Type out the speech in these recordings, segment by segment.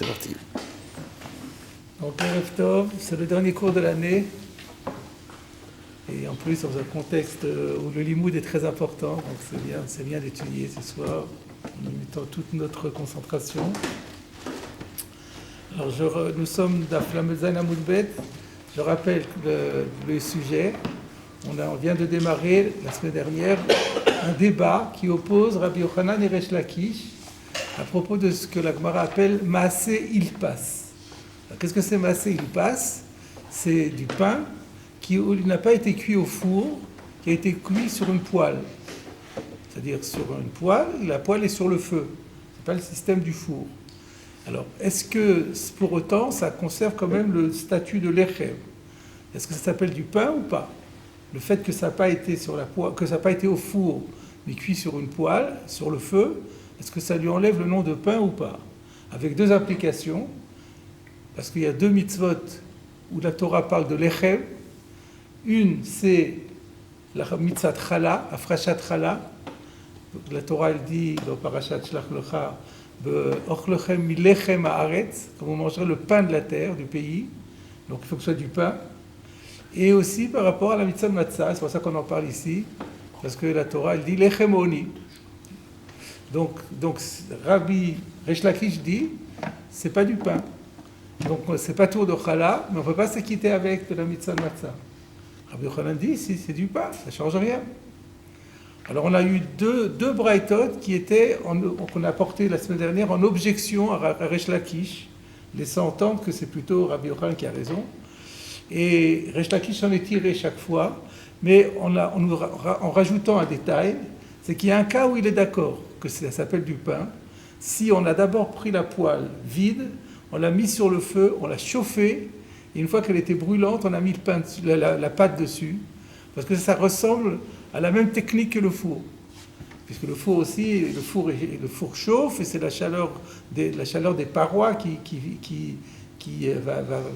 C'est parti. Donc, Erev Tov, c'est le dernier cours de l'année. Et en plus, dans un contexte où le limoud est très important, donc c'est bien d'étudier ce soir, en y mettant toute notre concentration. Alors, nous sommes d'Aflam Zain Amoud Bet. Je rappelle le sujet. On vient de démarrer, la semaine dernière, un débat qui oppose Rabbi Yochanan et Resh Lakish à propos de ce que la Gemara appelle « Maaseh il passe ». Qu'est-ce que c'est Maaseh il passe? C'est du pain qui n'a pas été cuit au four, qui a été cuit sur une poêle. C'est-à-dire sur une poêle, la poêle est sur le feu. Ce n'est pas le système du four. Alors, est-ce que pour autant, ça conserve quand même le statut de l'echem? Est-ce que ça s'appelle du pain ou pas? Le fait que ça n'a pas été sur la poêle, que ça n'a pas été au four, mais cuit sur une poêle, sur le feu, est-ce que ça lui enlève le nom de pain ou pas? Avec deux applications, parce qu'il y a deux mitzvot où la Torah parle de l'echem. Une, c'est la mitzvah chala, afrashat chala. La Torah, elle dit dans Parashat Shlach Lecha, Ochlochem milechem haaretz, comme on mangerait le pain de la terre, du pays. Donc il faut que ce soit du pain. Et aussi par rapport à la mitzvah de matzah, c'est pour ça qu'on en parle ici, parce que la Torah, elle dit lechem oni. Donc Rabbi Resh Lakish dit, c'est pas du pain. Donc c'est pas tour de chala, mais on ne peut pas s'acquitter avec de la mitzvah de matzah. Rabbi Yochanan dit, si c'est du pain, ça ne change rien. Alors on a eu deux braïtot qu'on a porté la semaine dernière en objection à Resh Lakish, laissant entendre que c'est plutôt Rabbi Yochanan qui a raison. Et Resh Lakish en est tiré chaque fois, mais en rajoutant un détail, c'est qu'il y a un cas où il est d'accord que ça s'appelle du pain. Si on a d'abord pris la poêle vide, on l'a mis sur le feu, on l'a chauffée, et une fois qu'elle était brûlante, on a mis la pâte dessus, parce que ça ressemble à la même technique que le four. Puisque le four aussi, le four chauffe, et c'est la chaleur des parois qui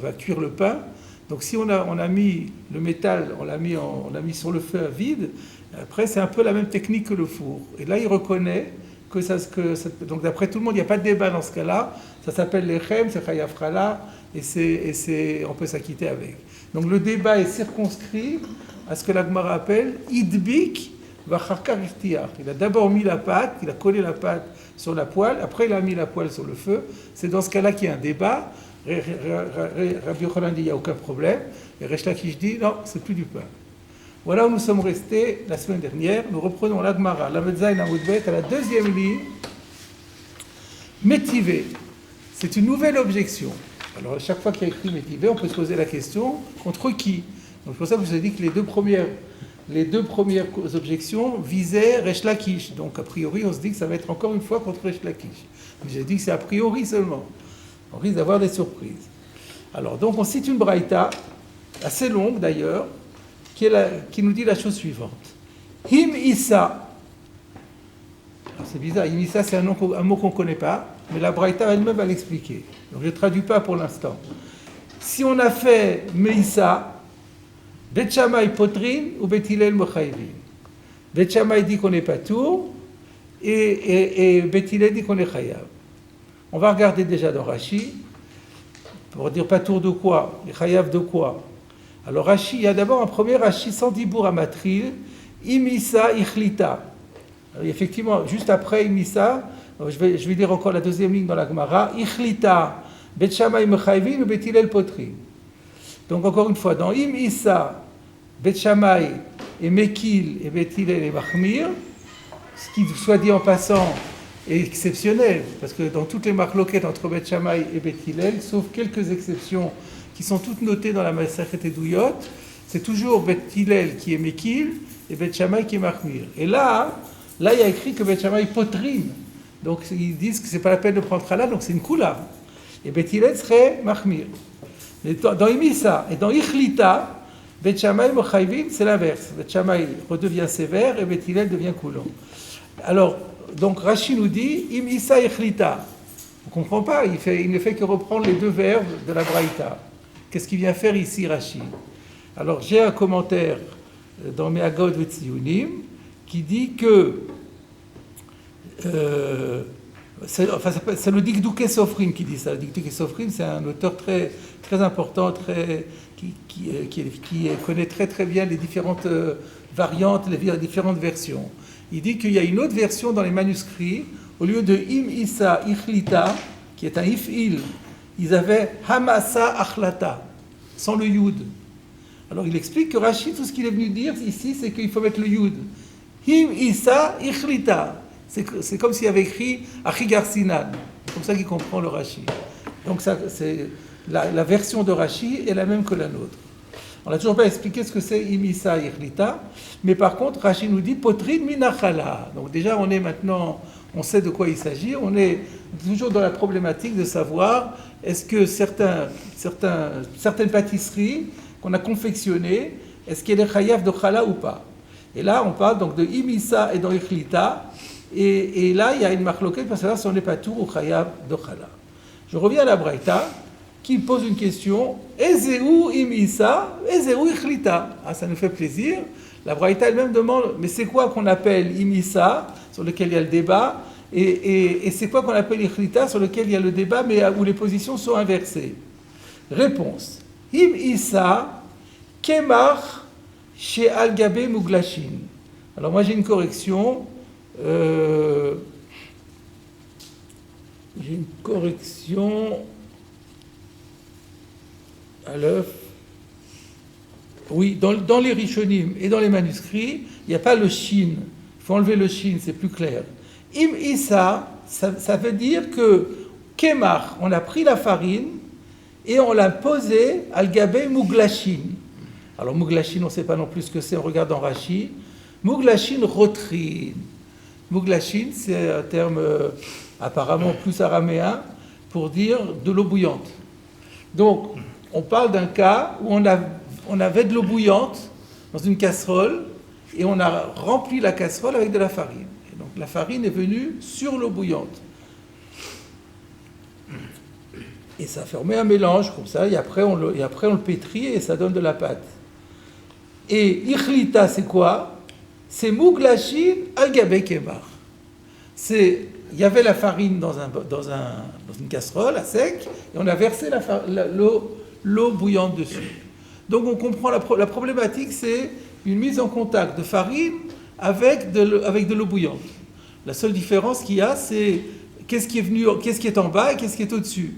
va cuire le pain. Donc si on a mis le métal, on l'a mis sur le feu à vide, après c'est un peu la même technique que le four. Et là il reconnaît donc d'après tout le monde, il n'y a pas de débat dans ce cas-là, ça s'appelle l'echem, c'est chayav chala, et on peut s'acquitter avec. Donc le débat est circonscrit à ce que la Gemara appelle idbik v'acharkar iftiach. Il a d'abord mis la pâte, il a collé la pâte sur la poêle, après il a mis la poêle sur le feu. C'est dans ce cas-là qu'il y a un débat. Rabbi Yochanan dit il n'y a aucun problème, et Resh Lakish dit non, c'est plus du pain. Voilà où nous sommes restés la semaine dernière. Nous reprenons la Gemara, la Zain Amoud Bet, à la deuxième ligne. Métivé, c'est une nouvelle objection. Alors à chaque fois qu'il y a écrit métivé, on peut se poser la question contre qui? Donc c'est pour ça que je vous ai dit que les deux premières objections visaient Resh Lakish. Donc a priori, on se dit que ça va être encore une fois contre Resh Lakish. Mais j'ai dit que c'est a priori seulement. On risque d'avoir des surprises. Alors donc on cite une braïta, assez longue d'ailleurs, qui nous dit la chose suivante. Him Issa. Alors c'est bizarre, Him Issa c'est un mot qu'on ne connaît pas, mais la braïta elle-même va l'expliquer. Donc je ne traduis pas pour l'instant. Si on a fait Meissa, Bet Shammai potrin ou Bet Hillel mechayvin. Bet Shammai dit qu'on n'est pas tour, et Bet Hillel dit qu'on est chayav. On va regarder déjà dans Rashi, pour dire pas tour de quoi, et chayav de quoi. Alors Rashi, il y a d'abord un premier Rashi sans dibour à matril, Imissa Ichlita. Alors, effectivement, juste après Imissa, je vais lire encore la deuxième ligne dans la Gemara, Ichlita, Bet Shammai mechayvin ou Bet Hillel potrin. Donc encore une fois, dans Imissa, Bet Shammai et Mekil et Bet Hillel et Machmir, ce qui, soit dit en passant, est exceptionnel, parce que dans toutes les marloquettes entre Bet Shammai et Bet Hillel, sauf quelques exceptions qui sont toutes notées dans la Masachet Edouyot, c'est toujours Bet Hillel qui est Mekil et Bet Shammai qui est Machmir. Et là, il y a écrit que Bet Shammai potrin. Donc ils disent que c'est pas la peine de prendre Chala, donc c'est une Kula. Et Bet Hillel serait Machmir. Mais dans Imissa et dans Ichlita, Bet Shammai Mechayvin, c'est l'inverse. Bet Shammai redevient sévère et Bet Hillel devient coulant. Alors, donc Rashi nous dit Imissa Ichlita. On ne comprend pas, il ne fait que reprendre les deux verbes de la Braïta. Qu'est-ce qu'il vient faire ici, Rashi? Alors, j'ai un commentaire dans Me'agod V'Tziyunim qui dit que C'est le Dikdouké Sofrim qui dit ça. Le Dikdouké Sofrim, c'est un auteur très, très important, qui connaît très très bien les différentes variantes, les différentes versions. Il dit qu'il y a une autre version dans les manuscrits, au lieu de Im Issa Ichlita, qui est un If'il, ils avaient Hamasa Achlata, sans le Yud. Alors il explique que Rashi, tout ce qu'il est venu dire ici, c'est qu'il faut mettre le Yud. Im Issa Ichlita. C'est comme s'il avait écrit Achigar Sinan. C'est comme ça qu'il comprend le Rashi. Donc la version de Rashi est la même que la nôtre. On n'a toujours pas expliqué ce que c'est Imisa Irlita, mais par contre, Rashi nous dit Potrin Minachala. Donc déjà, on sait de quoi il s'agit. On est toujours dans la problématique de savoir est-ce que certaines pâtisseries qu'on a confectionnées, est-ce qu'il y a des chayav de chala ou pas. Et là, on parle donc de Imisa et d'Irlita. Et là, il y a une marloquette pour savoir si on n'est pas tour ou chayav de chala. Je reviens à la Braïta, qui pose une question, Ezeu imisa, Ezeu ichlita. Ah, ça nous fait plaisir. La Braïta elle-même demande, mais c'est quoi qu'on appelle imisa, sur lequel il y a le débat, et c'est quoi qu'on appelle ichlita, sur lequel il y a le débat, mais où les positions sont inversées. Réponse. Im isa, kemach, chez al-gabe muglashin. Alors moi j'ai une correction. À l'œuf. Oui, dans les Rishonim et dans les manuscrits, il n'y a pas le shin. Il faut enlever le shin, c'est plus clair. Im Issa, ça veut dire que Kemach, on a pris la farine et on l'a posée al gabé muglashin. Alors muglashin, on ne sait pas non plus ce que c'est, on regarde dans Rashi. Muglashin rotrin. Muglashin, c'est un terme apparemment plus araméen pour dire de l'eau bouillante. Donc, on parle d'un cas où on avait de l'eau bouillante dans une casserole et on a rempli la casserole avec de la farine. Et donc la farine est venue sur l'eau bouillante. Et ça formait un mélange comme ça, et après on le pétrit et ça donne de la pâte. Et Ichlita, c'est quoi? C'est Muglashin al-Gabe Kemach. Il y avait la farine dans une casserole à sec, et on a versé l'eau bouillante dessus. Donc on comprend la problématique, c'est une mise en contact de farine avec de l'eau bouillante. La seule différence qu'il y a, c'est qu'est-ce qui est en bas et qu'est-ce qui est au-dessus.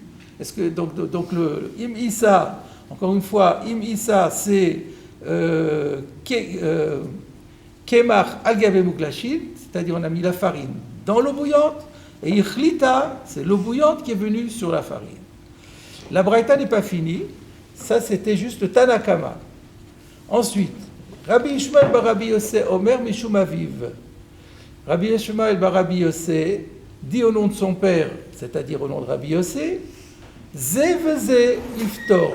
Donc le Im Issa, encore une fois, Im Issa, c'est Kemach al-Gabe Muglashin, c'est-à-dire on a mis la farine dans l'eau bouillante, et Ichlita, c'est l'eau bouillante qui est venue sur la farine. La Braïta n'est pas finie, ça c'était juste le Tanakama. Ensuite, Rabbi Ishmael bar Rabbi Yossé Omer Mishum Aviv. Rabbi Ishmael bar Rabbi Yossé dit au nom de son père, c'est-à-dire au nom de Rabbi Yossé, Zeveze Iftor.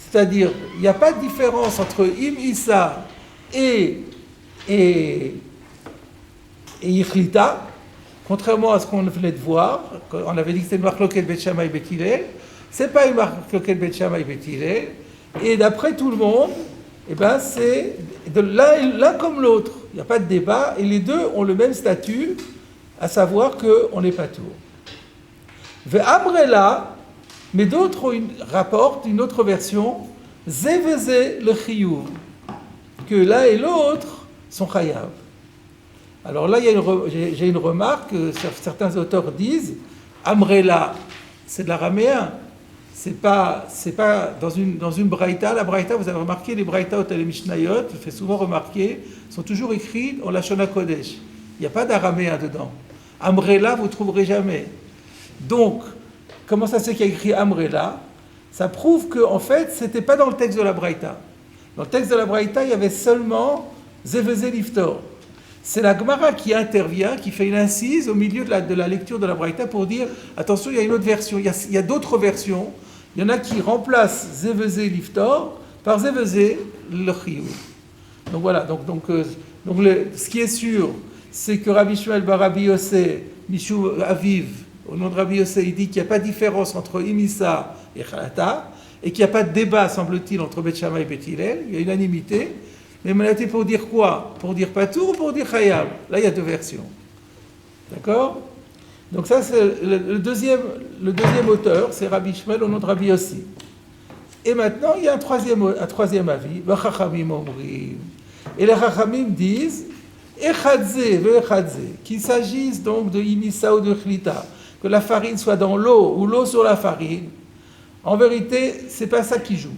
C'est-à-dire, il n'y a pas de différence entre Im Issa et Ichlita, contrairement à ce qu'on venait de voir. On avait dit que c'était une marloquet Bet Shammai Bet Hillel. C'est pas une marloquet Bet Shammai Bet Hillel. Et d'après tout le monde, c'est de l'un comme l'autre. Il n'y a pas de débat. Et les deux ont le même statut, à savoir qu'on n'est pas tour. Ve'amrela, mais d'autres rapportent une autre version, Zeveze le chiyuv, que l'un et l'autre sont chayav. Alors là, j'ai une remarque, certains auteurs disent, Amrela, c'est de l'araméen, c'est pas dans une braïta. La braïta, vous avez remarqué, les braïta et les mishnayot, je fais souvent remarquer, sont toujours écrits en lachon hakodesh. Il n'y a pas d'araméen dedans. Amrela, vous ne trouverez jamais. Donc, comment ça se fait qu'il y a écrit Amrela? Ça prouve qu'en fait, ce n'était pas dans le texte de la braïta. Dans le texte de la braïta, il y avait seulement Zeveze Liftor. C'est la Gemara qui intervient, qui fait une incise au milieu de la lecture de la Braïta pour dire attention, il y a une autre version, il y a d'autres versions. Il y en a qui remplacent Zeveze Liftor par Zeveze le Chiyuv. Donc voilà, ce qui est sûr, c'est que Rabbi Shmuel bar Rabbi Yossé, Mishum Aviv, au nom de Rabbi Yossé, il dit qu'il n'y a pas de différence entre Imisa et Chalata, et qu'il n'y a pas de débat, semble-t-il, entre Bet Shammai et Bet Hillel, il y a unanimité. Mais Manaté pour dire quoi? Pour dire Patour ou pour dire Chayav? Là, il y a deux versions. D'accord? Donc ça, c'est le deuxième auteur, c'est Rabbi Ishmael au nom de Rabbi Yossi. Et maintenant, il y a un troisième avis. Et les Chachamim disent qu'il s'agisse donc de Imissa ou de Chlita, que la farine soit dans l'eau ou l'eau sur la farine. En vérité, c'est pas ça qui joue.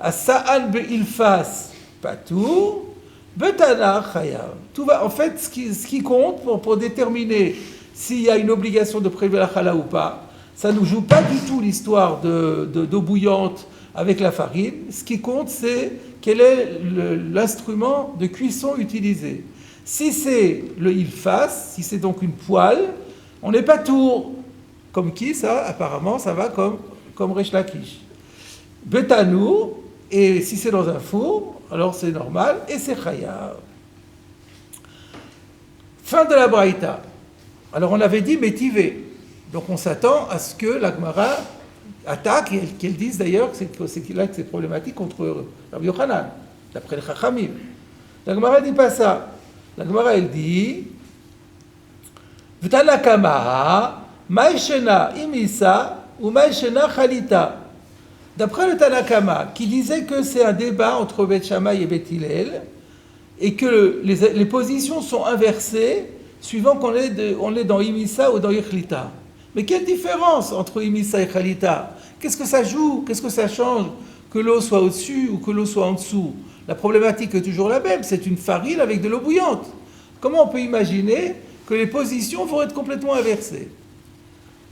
As-sa'al be'ilfas patour, betana chayav. Tout va, en fait, ce qui compte pour déterminer s'il y a une obligation de prélever la chala ou pas, ça ne joue pas du tout l'histoire d'eau bouillante avec la farine. Ce qui compte, c'est quel est l'instrument de cuisson utilisé. Si c'est le ilfas, si c'est donc une poêle, on n'est pas tour. Comme qui, ça? Apparemment, ça va comme Resh Lakish. Betanou, et si c'est dans un four, alors c'est normal, et c'est chayav. Fin de la braïta. Alors on avait dit métivé. Donc on s'attend à ce que la Gemara attaque, et qu'elle dise d'ailleurs que c'est problématique contre Rabbi Yochanan, d'après le Chachamim. La Gemara ne dit pas ça. La Gemara, elle dit V'tana kama, ma'ishena imisa, ou ma'ishena chalita. D'après le Tanakama, qui disait que c'est un débat entre Beth Shammai et Beth Hillel, et que les positions sont inversées suivant qu'on est dans Imissa ou dans Yechlita. Mais quelle différence entre Imissa et Chalita? Qu'est-ce que ça joue? Qu'est-ce que ça change? Que l'eau soit au-dessus ou que l'eau soit en dessous? La problématique est toujours la même, c'est une farine avec de l'eau bouillante. Comment on peut imaginer que les positions vont être complètement inversées?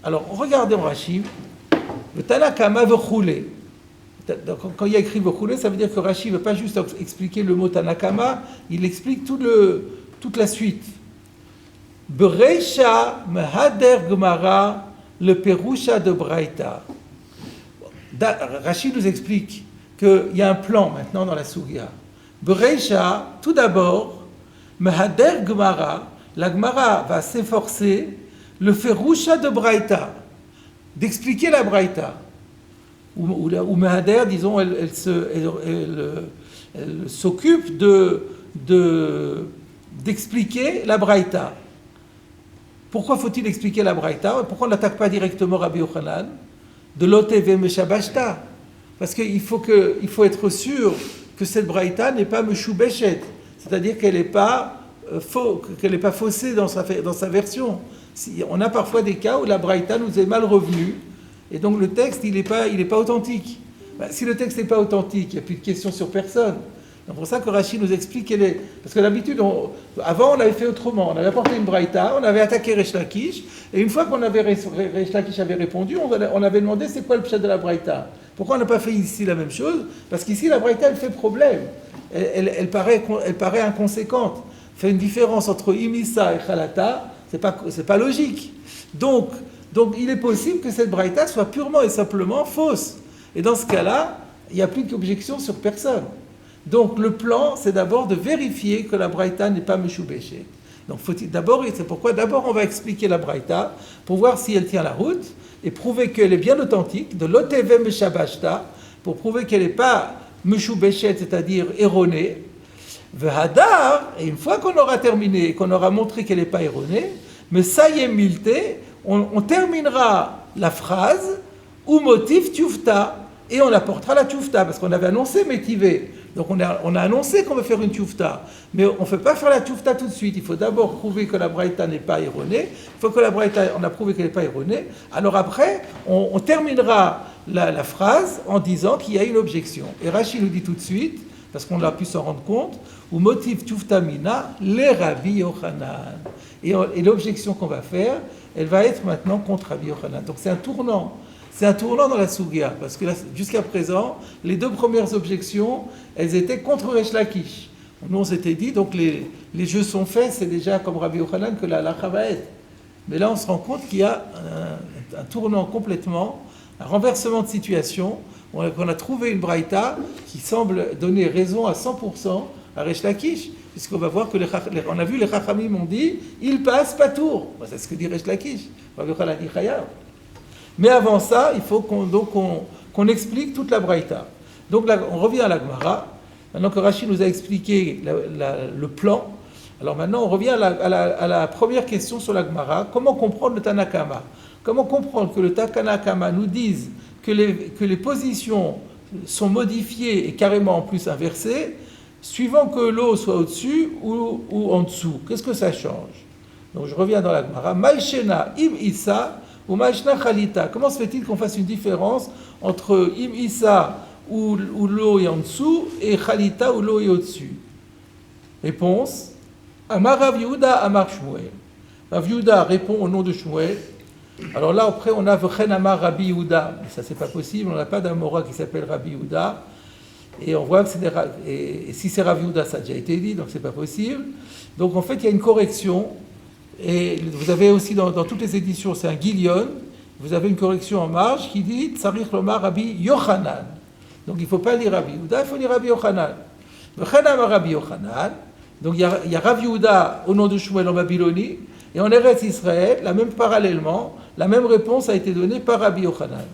Alors, regardez en Rashi, le Tanakama veut rouler. Quand il y a écrit Vechule, ça veut dire que Rashi ne veut pas juste expliquer le mot Tanakama, il explique toute la suite. Bereisha mehader gemara le perusha de Braïta. Rashi nous explique qu'il y a un plan maintenant dans la Sugia. Bereisha, tout d'abord, mehader gemara, la Gemara va s'efforcer le perusha de Braïta, d'expliquer la Braïta. Ou Mehader, disons, elle s'occupe d'expliquer la Braïta. Pourquoi faut-il expliquer la Braïta? Pourquoi on n'attaque pas directement Rabbi Yochanan de l'Oteve Meshabashta? Parce qu'il faut être sûr que cette Braïta n'est pas Meshubeshet, c'est-à-dire qu'elle n'est pas faussée dans sa version. On a parfois des cas où la Braïta nous est mal revenue. Et donc le texte, il n'est pas authentique. Si le texte n'est pas authentique, il n'y a plus de questions sur personne. C'est pour ça que Rashi nous explique qu'elle est... Parce que d'habitude, avant on avait fait autrement. On avait apporté une braïta, on avait attaqué Resh Lakish, et une fois Resh Lakish avait répondu, on avait demandé c'est quoi le pshat de la braïta. Pourquoi on n'a pas fait ici la même chose? Parce qu'ici la braïta, elle fait problème. Elle paraît inconséquente. Fait une différence entre imissa et chalata, c'est pas logique. Donc, il est possible que cette braïta soit purement et simplement fausse. Et dans ce cas-là, il n'y a plus d'objection sur personne. Donc le plan, c'est d'abord de vérifier que la braïta n'est pas meshubeshet. Donc c'est pourquoi d'abord on va expliquer la braïta pour voir si elle tient la route et prouver qu'elle est bien authentique, de l'oteve meshabashta, pour prouver qu'elle n'est pas meshubeshet, c'est-à-dire erronée. Vehadar, et une fois qu'on aura terminé et qu'on aura montré qu'elle n'est pas erronée, mais ça y est milte, on terminera la phrase ou motif tufta et on apportera la tufta parce qu'on avait annoncé métivé. Donc on a annoncé qu'on veut faire une tufta, mais on ne fait pas faire la tufta tout de suite. Il faut d'abord prouver que la braïta n'est pas erronée. Une fois que la braïta, on a prouvé qu'elle n'est pas erronée, alors après on terminera la phrase en disant qu'il y a une objection. Et Rashi nous dit tout de suite, parce qu'on a pu s'en rendre compte, ou motif tufta mina les Rabbi Yochanan. Et l'objection qu'on va faire, elle va être maintenant contre Rabbi Yochanan. Donc c'est un tournant dans la Sugia, parce que jusqu'à présent, les deux premières objections, elles étaient contre Resh Lakish. Nous, on s'était dit, donc les jeux sont faits, c'est déjà comme Rabbi Yochanan que la halakha va être. Mais là, on se rend compte qu'il y a un tournant complètement, un renversement de situation, qu'on a trouvé une braïta qui semble donner raison à 100% à Resh Lakish, puisqu'on va voir que on a vu les Chachamim ont dit, il passe pas tour. C'est ce que dit Resh Lakish. Rabbi Yochanan dit Chayav. Mais avant ça, il faut qu'on explique toute la braïta. Donc là, on revient à la Gemara. Maintenant que Rashi nous a expliqué le plan, Alors maintenant, on revient à la première question sur la Gemara. Comment comprendre le Tanakama? Comment comprendre que le Tanakama nous dise que les positions sont modifiées et carrément en plus inversées, suivant que l'eau soit au-dessus ou en dessous? Qu'est-ce que ça change? Donc je reviens dans la Gemara. Maïshena im Issa ou Maïshna Khalita. Comment se fait-il qu'on fasse une différence entre im Issa où l'eau est en dessous et Khalita où l'eau est au-dessus? Réponse. Amar Rav Yehuda, Amar Shmuel. Rav Yehuda répond au nom de Shmuel. Alors là, après, on a V'chen Amar Rabbi Yehuda. Mais ça, c'est pas possible. On n'a pas d'Amora qui s'appelle Rabbi Yehuda. Et on voit que et si c'est Rav Yehuda, ça a déjà été dit, donc c'est pas possible. Donc en fait, il y a une correction. Et vous avez aussi dans toutes les éditions, c'est un guilion. Vous avez une correction en marge qui dit Tsarich Lomar Rabbi Yochanan. Donc il ne faut pas lire Rabbi Yehuda, il faut lire Rabbi Yochanan. V'chen Amar Rabbi Yochanan. Donc il y a Rav Yehuda au nom de Shmuel en Babylonie, et en Eretz Israël, parallèlement, la même réponse a été donnée par Rabbi Yochanan.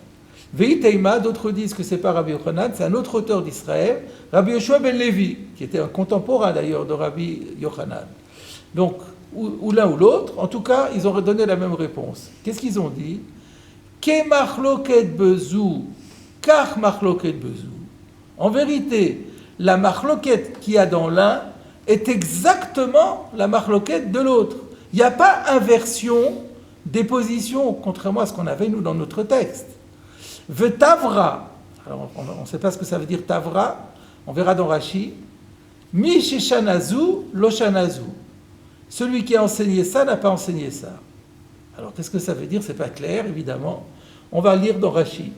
Veiteima, d'autres disent que c'est pas Rabbi Yochanan, c'est un autre auteur d'Israël, Rabbi Yoshua ben Levi, qui était un contemporain d'ailleurs de Rabbi Yochanan. Donc, ou l'un ou l'autre, en tout cas, ils ont donné la même réponse. Qu'est-ce qu'ils ont dit? Ke machloket bezou, kach machloket bezou. En vérité, la machloket qu'il y a dans l'un est exactement la machloket de l'autre. Il n'y a pas inversion des positions, contrairement à ce qu'on avait nous dans notre texte. Vetavra, alors on ne sait pas ce que ça veut dire tavra, on verra dans Rashi. Mi sheshanazu lo shanazu. Celui qui a enseigné ça n'a pas enseigné ça. Alors qu'est-ce que ça veut dire? C'est pas clair, évidemment. On va lire dans Rashi.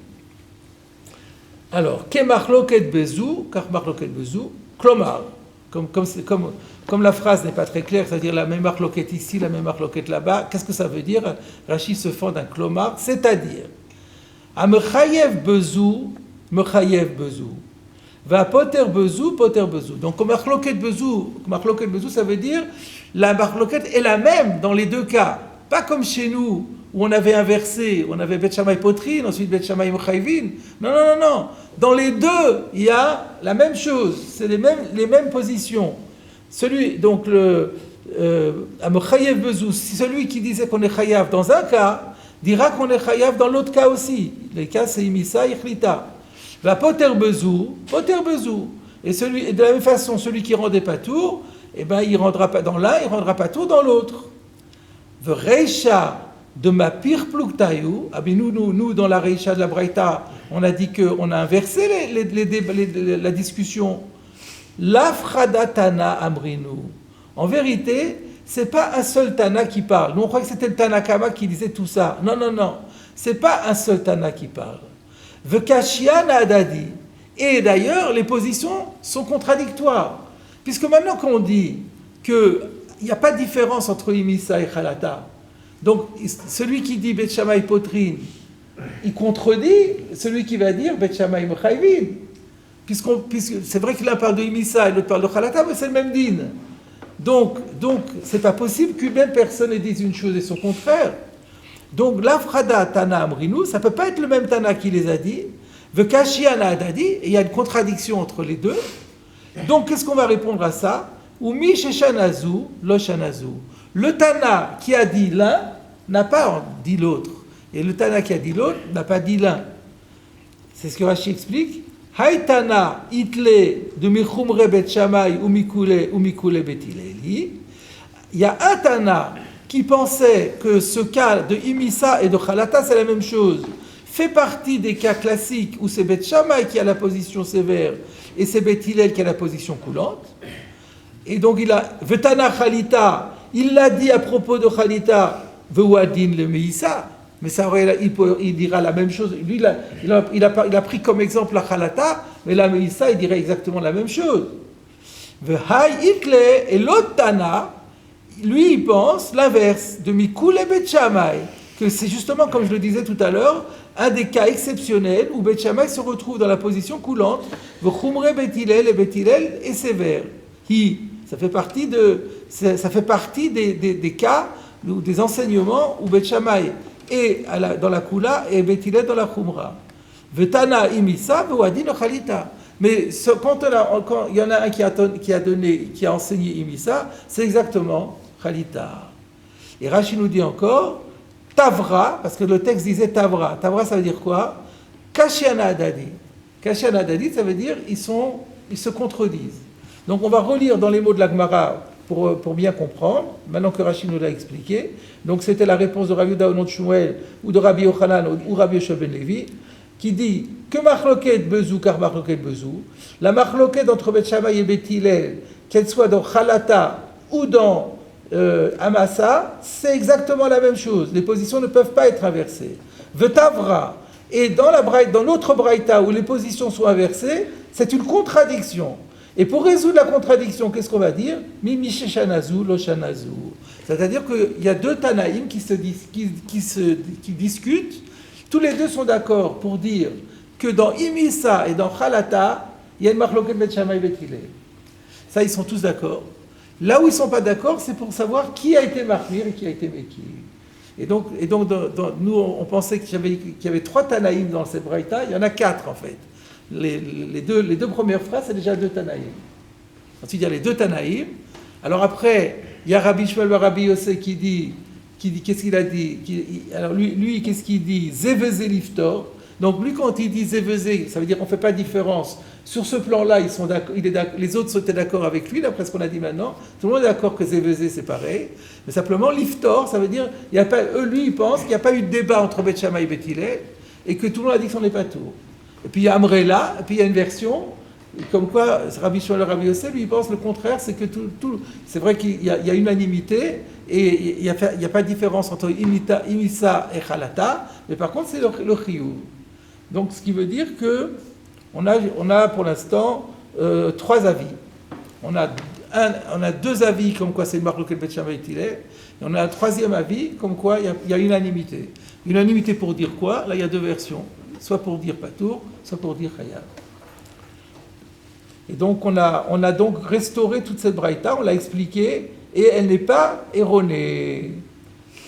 Alors, ke machloket bezu, kach machloket bezu, klomar. Comme la phrase n'est pas très claire, c'est-à-dire la même marloquette ici, la même marloquette là-bas, qu'est-ce que ça veut dire? Rashi se fend d'un klomar, c'est-à-dire Amechayev bezou, mechayev bezou. Va poter bezou, poter bezou. Donc marloquette bezou, ça veut dire la marloquette est la même dans les deux cas. Pas comme chez nous où on avait inversé, on avait Bet Shammai Potrin, ensuite Bet Shammai Mechayvin. Non. Dans les deux, il y a la même chose, c'est les mêmes positions. Donc Amechayev bezou, celui qui disait qu'on est chayav dans un cas, dira qu'on est chayav dans l'autre cas aussi. Les cas c'est imisa, ichlita. Va poter bezou. Et de la même façon, celui qui rendait pas tour, eh ben il rendra pas dans l'un, il rendra pas tour dans l'autre. The reisha de ma pire pluktayu. Ah bien nous dans la reisha de la Braïta, on a dit qu'on a inversé la discussion. L'afrada tana amrinu. En vérité, c'est pas un seul Tana qui parle. Nous on croit que c'était le Tanakama qui disait tout ça. Non. C'est pas un seul Tana qui parle. Vekashian adadi. Et d'ailleurs, les positions sont contradictoires. Puisque maintenant qu'on dit qu'il n'y a pas de différence entre Imisa et Khalata, donc celui qui dit Bet Shammai Potrin, il contredit celui qui va dire Bet Shammai Mechayvin. Puisque c'est vrai que l'un parle de Imisa et l'autre parle de Khalata, mais c'est le même din. Donc c'est pas possible qu'une même personne dise une chose et son contraire. Donc l'Afrada Tana Amrinu, ça peut pas être le même Tana qui les a dit. Vekashiana Adadi, et il y a une contradiction entre les deux. Donc qu'est-ce qu'on va répondre à ça? Umi sheshanazu lo shanazu. Le Tana qui a dit l'un n'a pas dit l'autre. Et le Tana qui a dit l'autre n'a pas dit l'un. C'est ce que Rashi explique. Haïtana itle de michumre bet Shammai ou mikule bet Hilleli. Il y a un Tana qui pensait que ce cas de Imisa et de Khalata, c'est la même chose, fait partie des cas classiques où c'est Bet Shammai qui a la position sévère et c'est Bet Hillel qui a la position coulante. Et donc il a Vetana Khalita, il l'a dit à propos de Khalita, Vewadin le Meïssa, mais ça il dira la même chose. Lui, il a pris comme exemple la Khalata, mais la Meïssa, il dirait exactement la même chose. Vehai Itle et l'autre Tana, lui, il pense l'inverse, de Mikul et Bet Shammai, que c'est justement, comme je le disais tout à l'heure, un des cas exceptionnels où Bet Shammai se retrouve dans la position coulante, Vechumre Bet Hillel et Bet Hillel est sévère. Ça fait partie des cas, des enseignements où Bet Shammai est dans la Kula et Bet Hillel dans la Chumra. Vetana imisa vewadin khalita. Mais quand il y en a un qui a enseigné Imissa, c'est exactement Khalita. Et Rashi nous dit encore, Tavra, parce que le texte disait Tavra. Tavra, ça veut dire quoi? Kashiana Adadi. Kashiana Adadi, ça veut dire ils se contredisent. Donc on va relire dans les mots de la Gemara pour bien comprendre, maintenant que Rashi nous l'a expliqué. Donc c'était la réponse de Rabbi Yehuda au nom de Shmuel, ou de Rabbi Yochanan, ou Rabbi Yoshua ben Levi, qui dit que Machloket Bezou, car Machloket Bezou, la Machloket entre Bet Shammai et Bet Hillel, qu'elle soit dans Chalata ou dans Amasa, c'est exactement la même chose. Les positions ne peuvent pas être inversées. Vetavra, et dans l'autre Braïta où les positions sont inversées, c'est une contradiction. Et pour résoudre la contradiction, qu'est-ce qu'on va dire? Mimi sheshanazu, lo shanazu. C'est-à-dire qu'il y a deux Tanaïm qui discutent. Tous les deux sont d'accord pour dire que dans Imissa et dans Chalata, il y a une marloquet Bet Shammai et Bet Hillel. Ça, ils sont tous d'accord. Là où ils ne sont pas d'accord, c'est pour savoir qui a été Mahmir et qui a été Mekil. Et donc nous, on pensait qu'il y avait 3 Tanaïm dans cette Braïta. Il y en a 4 en fait. Les deux premières phrases, c'est déjà 2 Tanaïm. Ensuite, il y a les 2 Tanaïm. Alors après, il y a Rabbi Shmuel Rabbi Yossé qui dit, qu'est-ce qu'il a dit? Alors lui, qu'est-ce qu'il dit? Zévezé liftor. Donc lui, quand il dit zévezé, ça veut dire qu'on ne fait pas de différence. Sur ce plan-là, les autres étaient d'accord avec lui, d'après ce qu'on a dit maintenant. Tout le monde est d'accord que zévezé, c'est pareil. Mais simplement, liftor, ça veut dire, lui, il pense qu'il n'y a pas eu de débat entre Bet Shammai et Bet Hillel, et que tout le monde a dit que c'en n'est pas tout. Et puis il y a Amrela, et puis il y a une version, comme quoi Rabbi Shmuel Rabbi Yossé, lui, il pense le contraire, c'est que c'est vrai qu'il y a unanimité, et il n'y a pas de différence entre Imissa et Chalata, mais par contre, c'est le Chiyuv. Donc, ce qui veut dire que on a pour l'instant 3 avis. On a 2 avis comme quoi c'est le Marloquet Bet Shammai et Hillel, et on a un 3e avis comme quoi il y a unanimité. Unanimité pour dire quoi? Là, il y a 2 versions. Soit pour dire Patour, soit pour dire Chayav. Et donc, on a donc restauré toute cette braïta, on l'a expliquée, et elle n'est pas erronée.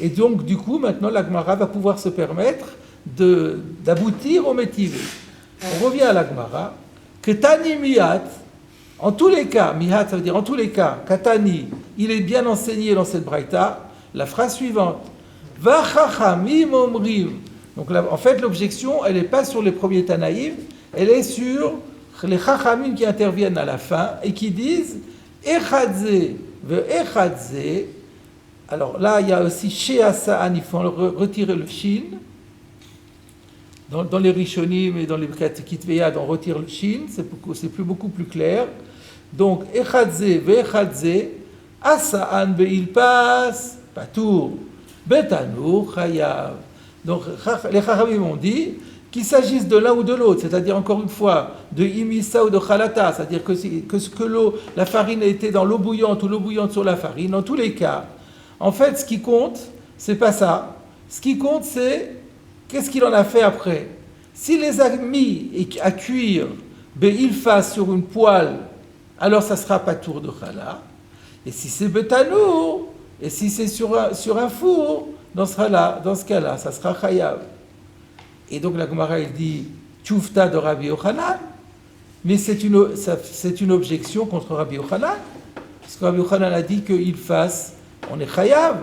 Et donc, du coup, maintenant, la Gemara va pouvoir se permettre d'aboutir au métivé. On revient à la Gemara. Ketani mihat, en tous les cas, mihat, ça veut dire en tous les cas, Katani, il est bien enseigné dans cette braïta, la phrase suivante. Vachachamim omrim. Donc là, en fait, l'objection, elle n'est pas sur les premiers Tanaïm, elle est sur les Chachamim qui interviennent à la fin et qui disent Echadze ve Echadze. Alors là, il y a aussi Sheasa'an, il faut retirer le Shin. Dans les Rishonim et dans les Kitveyad, on retire le Shin, c'est beaucoup plus clair. Donc, Echadze ve Echadze, Asa'an be'ilpas, Patour, Betanur, Chayav. Donc les Chachamim ont dit qu'il s'agisse de l'un ou de l'autre, c'est-à-dire encore une fois de Imissa ou de Chalata, c'est-à-dire que la farine était dans l'eau bouillante ou l'eau bouillante sur la farine, dans tous les cas. En fait, ce qui compte, c'est pas ça. Ce qui compte, c'est qu'est-ce qu'il en a fait après. S'il les a mis à cuire, il fasse sur une poêle, alors ça sera pas tour de Chala. Et si c'est Betanour, et si c'est sur un four, dans ce cas-là, ça sera Chayav. Et donc la Gemara, elle dit Tchoufta de Rabbi Yochanan, mais c'est une objection contre Rabbi Yochanan, parce que Rabbi Yochanan a dit qu'il fasse, on est Chayav.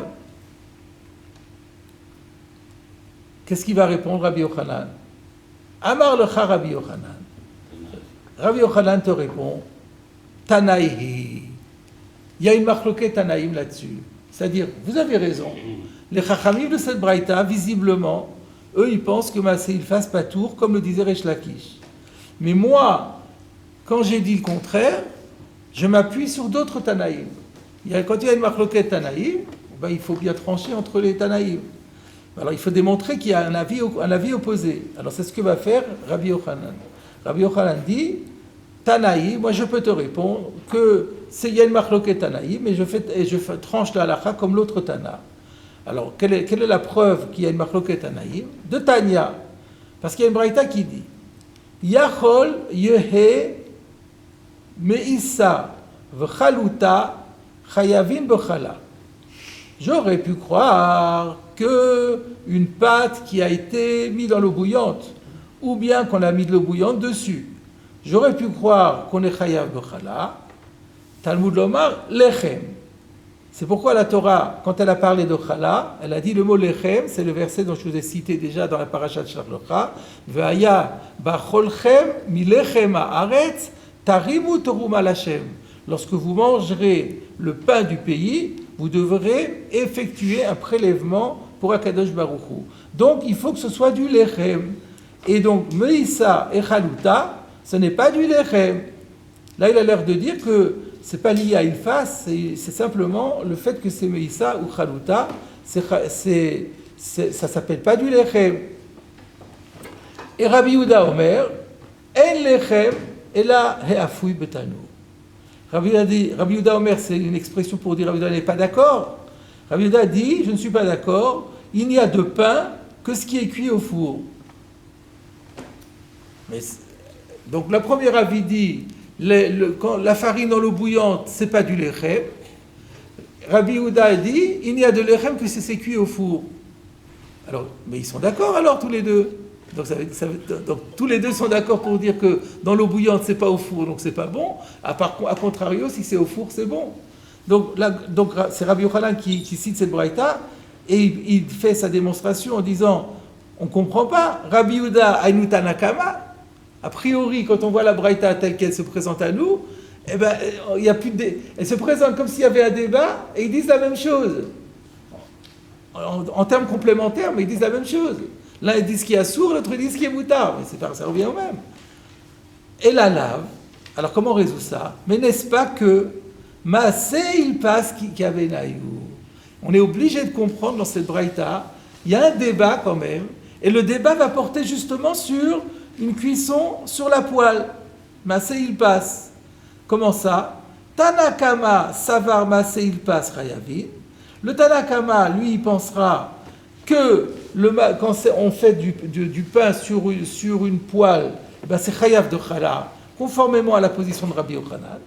Qu'est-ce qu'il va répondre Rabbi Yochanan? Amar lecha Rabbi Yochanan. Rabbi Yochanan te répond Tanaïhi. Il y a une marloquette Tanaïm là-dessus. C'est-à-dire, vous avez raison. Les Chachamim de cette braïta, visiblement, eux, ils pensent que Maaseh il fasse Patour, comme le disait Resh Lakish. Mais moi, quand j'ai dit le contraire, je m'appuie sur d'autres Tanaïm. Quand il y a une marloquette Tanaïm, ben, il faut bien trancher entre les Tanaïm. Alors, il faut démontrer qu'il y a un avis opposé. Alors, c'est ce que va faire Rabbi Yochanan. Rabbi Yochanan dit, Tanaïm, moi je peux te répondre il y a une marloquette Tanaïm, et je tranche la halakha comme l'autre Tana. Alors, quelle est la preuve qu'il y a une marloquette Tanaïm? De Tanya. Parce qu'il y a une braïta qui dit Yachol yehe meissa v'chaluta chayavin b'chala. J'aurais pu croire qu'une pâte qui a été mise dans l'eau bouillante, ou bien qu'on a mis de l'eau bouillante dessus, j'aurais pu croire qu'on est chayav b'chala. Talmud lomar lechem. C'est pourquoi la Torah, quand elle a parlé de chala, elle a dit le mot lechem, c'est le verset dont je vous ai cité déjà dans la parashat Shlach Lecha. Ve'aya bacholchem milechem haaretz tarimu toruma l'Hashem. Lorsque vous mangerez le pain du pays, vous devrez effectuer un prélèvement pour Akadosh Baruch Hu. Donc il faut que ce soit du lechem. Et donc meïssa et chaluta, ce n'est pas du lechem. Là, il a l'air de dire que c'est pas lié à Ilfas, c'est simplement le fait que c'est meïssa ou chaluta, ça s'appelle pas du lechem. Et Rabbi Yehuda Omer, en lechem ela heafui betanu. Rabbi Yehuda Omer, c'est une expression pour dire Rabbi Yehuda n'est pas d'accord. Rabbi Yehuda dit, je ne suis pas d'accord, il n'y a de pain que ce qui est cuit au four. Donc la première avis dit, quand la farine dans l'eau bouillante, c'est pas du lechem. Rabbi Yehuda dit, il n'y a de lechem que c'est cuit au four. Alors, mais ils sont d'accord alors tous les deux. Donc tous les deux sont d'accord pour dire que dans l'eau bouillante c'est pas au four, donc c'est pas bon. À contrario, si c'est au four, c'est bon. Donc c'est Rabbi Yochanan qui cite cette braïta et il fait sa démonstration en disant, on comprend pas. Rabbi Yehuda Ainu Tanakama. A priori, quand on voit la braïta telle qu'elle se présente à nous, eh ben, il y a plus de elle se présente comme s'il y avait un débat et ils disent la même chose. En termes complémentaires, mais ils disent la même chose. L'un dit ce qui est sourd, l'autre dit ce qui est moutard. Mais ça revient au même. Et la lave, alors comment on résout ça? Mais n'est-ce pas que Maaseh il passe qui avait naïou? On est obligé de comprendre dans cette braïta, il y a un débat quand même, et le débat va porter justement sur une cuisson sur la poêle. Maaseh il passe. Comment ça? Tanakama savar Maaseh il passe Chayavin. Le Tanakama, lui, il pensera que quand on fait du pain sur une poêle, ben c'est chayav de chala, conformément à la position de Rabbi Yochanan.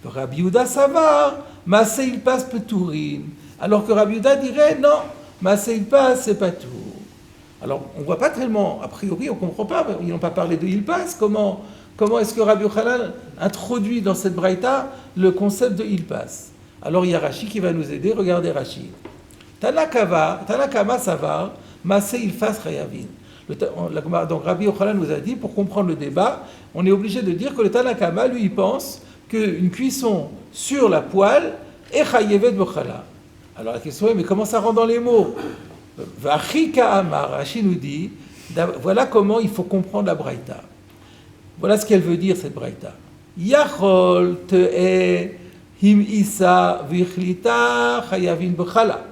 Rabbi Yehuda savar, Maaseh il passe peturin. Alors que Rabbi Yehuda dirait non, Maaseh il passe, c'est pas tout. Alors on ne voit pas tellement, a priori on ne comprend pas, ils n'ont pas parlé de il passe, comment est-ce que Rabbi Yochanan introduit dans cette braïta le concept de il passe? Alors il y a Rashi qui va nous aider, regardez Rashi. Tanakama savar, Maaseh il fasse chayavin. Donc Rabbi Yochanan nous a dit, pour comprendre le débat, on est obligé de dire que le Tanakama, lui, il pense qu'une cuisson sur la poêle est chayevet b'chala. Alors la question est, mais comment ça rentre dans les mots? Vachika amar, Rashi nous dit, voilà comment il faut comprendre la braïta. Voilà ce qu'elle veut dire, cette braïta. Yachol te'e him isa vichlita chayavin b'chala.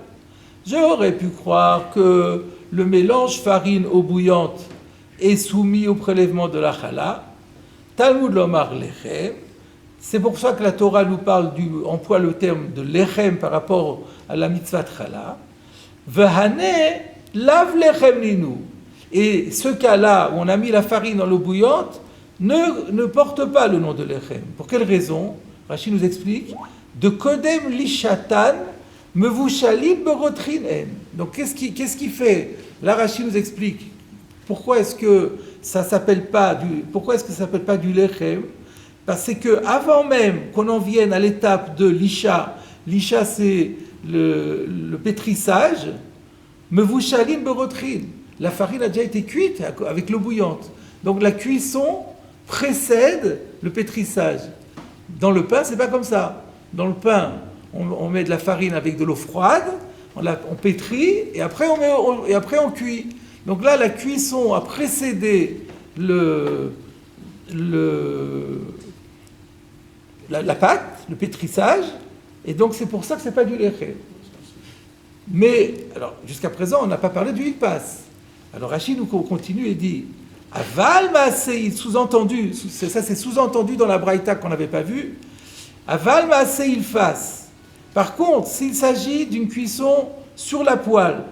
J'aurais pu croire que le mélange farine eau bouillante est soumis au prélèvement de la chala. Talmud lomar lechem. C'est pour ça que la Torah nous emploie le terme de lechem par rapport à la mitzvah de chala. Vehane lav lechem ninu. Et ce cas-là où on a mis la farine dans l'eau bouillante ne porte pas le nom de lechem. Pour quelle raison? Rashi nous explique. De kodem lishatan mevushalim berotrin en. Donc qu'est-ce qui fait? Là, Rashi nous explique pourquoi est-ce que ça s'appelle pas du lechem. Parce que avant même qu'on en vienne à l'étape de l'isha c'est le pétrissage, mevushalim berotrin. La farine a déjà été cuite avec l'eau bouillante. Donc la cuisson précède le pétrissage. Dans le pain, c'est pas comme ça. Dans le pain, on met de la farine avec de l'eau froide, on pétrit et après on cuit. Donc là, la cuisson a précédé la pâte, le pétrissage, et donc c'est pour ça que c'est pas du lechem. Mais alors jusqu'à présent, on n'a pas parlé du il passe. Alors Rachid nous continue et dit Aval Maaseh, sous-entendu, ça c'est sous-entendu dans la braïta qu'on n'avait pas vu. Aval Maaseh il fasse. Par contre, s'il s'agit d'une cuisson sur la poêle,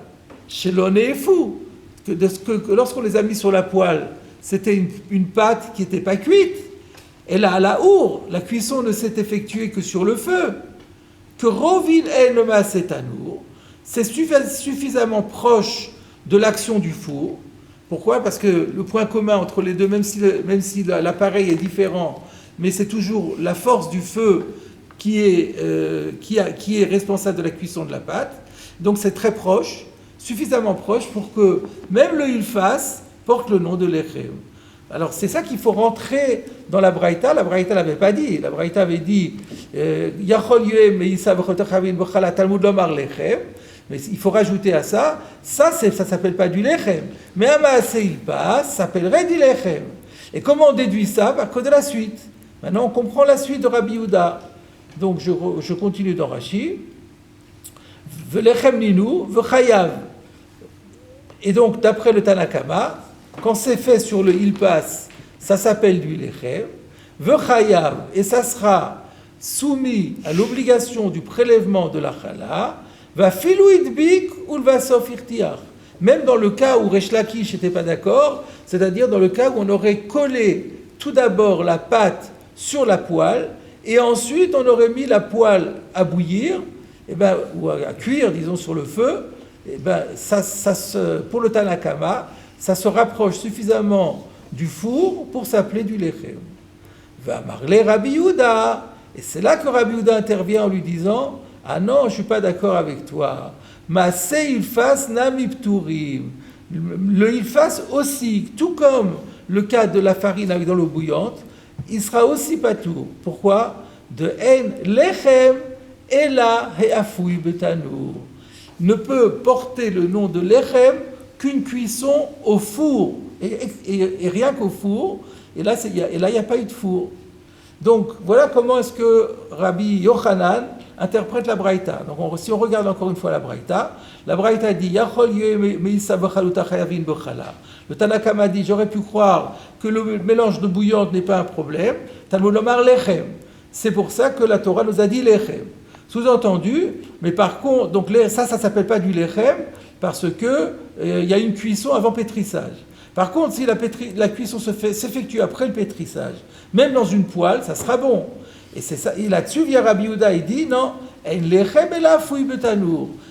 chez l'on est fou, que lorsqu'on les a mis sur la poêle, c'était une pâte qui n'était pas cuite. Et là, à la our, la cuisson ne s'est effectuée que sur le feu. Que rovin en Maaseh tanour, c'est suffisamment proche de l'action du four. Pourquoi? Parce que le point commun entre les deux, même si l'appareil est différent, mais c'est toujours la force du feu qui est responsable de la cuisson de la pâte. Donc c'est très proche, suffisamment proche pour que même le ilfas porte le nom de lechem. Alors c'est ça qu'il faut rentrer dans la Braïta. La Braïta l'avait pas dit. La Braïta avait dit Yachol yem meisa b'chotachavin b'chala Talmud lomar lechem. Mais il faut rajouter à ça, ça s'appelle pas du lechem. Mais un maaseh ilpas s'appellerait du lechem. Et comment on déduit ça? À cause de la suite. Maintenant on comprend la suite de Rabbi Yehuda. Donc je continue dans Rashi. V'lechem ninu v'chayav. Et donc d'après le Tanakama, quand c'est fait sur le ilpas, ça s'appelle du lechem. V'chayav, et ça sera soumis à l'obligation du prélèvement de la chala. Va filou idbik ou va sof irtiach. Même dans le cas où Resh Lakish n'était pas d'accord, c'est-à-dire dans le cas où on aurait collé tout d'abord la pâte sur la poêle et ensuite on aurait mis la poêle à bouillir, ou à cuire, disons, sur le feu, pour le Tanakama, ça se rapproche suffisamment du four pour s'appeler du lechem. Va marler Rabbi Yehuda. Et c'est là que Rabbi Yehuda intervient en lui disant: ah non, je ne suis pas d'accord avec toi. Maaseh ilfas nami pturim. Le ilfas aussi, tout comme le cas de la farine avec dans l'eau bouillante, il sera aussi patour. Pourquoi? De en lechem ela heafui betanur. Ne peut porter le nom de lechem qu'une cuisson au four. Et rien qu'au four. Et là, il n'y a pas eu de four. Donc, voilà comment est-ce que Rabbi Yochanan interprète la Braïta. Donc, si on regarde encore une fois la Braïta dit Yachol meisa b'chaluta chayavin b'chala. Le Tanakama dit j'aurais pu croire que le mélange de bouillante n'est pas un problème. Talmud lomar lechem. C'est pour ça que la Torah nous a dit lechem. Sous-entendu, mais par contre, donc ça s'appelle pas du lechem parce que y a une cuisson avant pétrissage. Par contre, si la cuisson s'effectue après le pétrissage, même dans une poêle, ça sera bon. Et c'est ça. Et là-dessus, via Rabbi Yehuda, il dit non,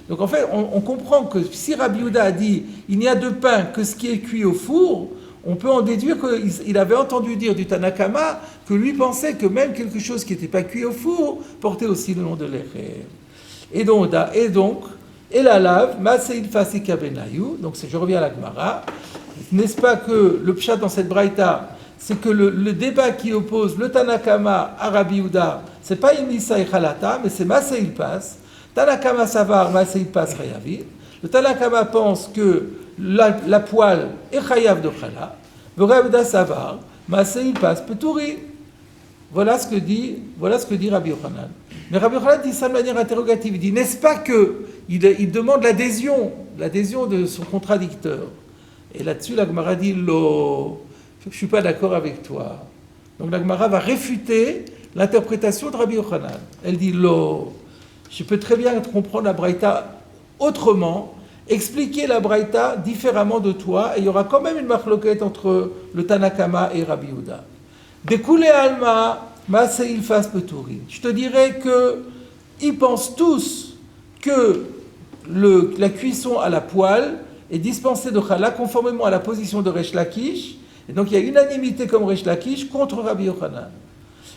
donc en fait, on comprend que si Rabbi Yehuda a dit il n'y a de pain que ce qui est cuit au four, on peut en déduire qu'il avait entendu dire du Tanakama que lui pensait que même quelque chose qui n'était pas cuit au four portait aussi le nom de lechem. Et donc, et la lave, maaseh ilfas ikabenayu. Donc je reviens à la Gemara. N'est-ce pas que le pshat dans cette braïta, c'est que le débat qui oppose le Tanakama à Rabbi Yehuda, c'est pas Imisa et Chalata, mais c'est Maaseh ilpas. Tanakama savar, Maaseh ilpas chayavi. Le Tanakama pense que la poêle est chayav de chala. Le Rabbi Yehuda savar, Maaseh ilpas peturi. Voilà ce que dit Rabbi Yochanan. Mais Rabbi Yochanan dit ça de manière interrogative. Il dit, n'est-ce pas qu'il demande l'adhésion de son contradicteur. Et là-dessus, la Gemara dit Lo, je ne suis pas d'accord avec toi. Donc la Gemara va réfuter l'interprétation de Rabbi Yochanan. Elle dit Lo, je peux très bien comprendre la Braïta autrement, expliquer la Braïta différemment de toi, et il y aura quand même une marloquette entre le Tanakama et Rabbi Yehuda. Dekoule alma, maaseh ilfas peturin. Je te dirais qu'ils pensent tous que la cuisson à la poêle est dispensée de chala conformément à la position de Resh Lakish. Et donc il y a unanimité comme Resh Lakish contre Rabbi Yochanan.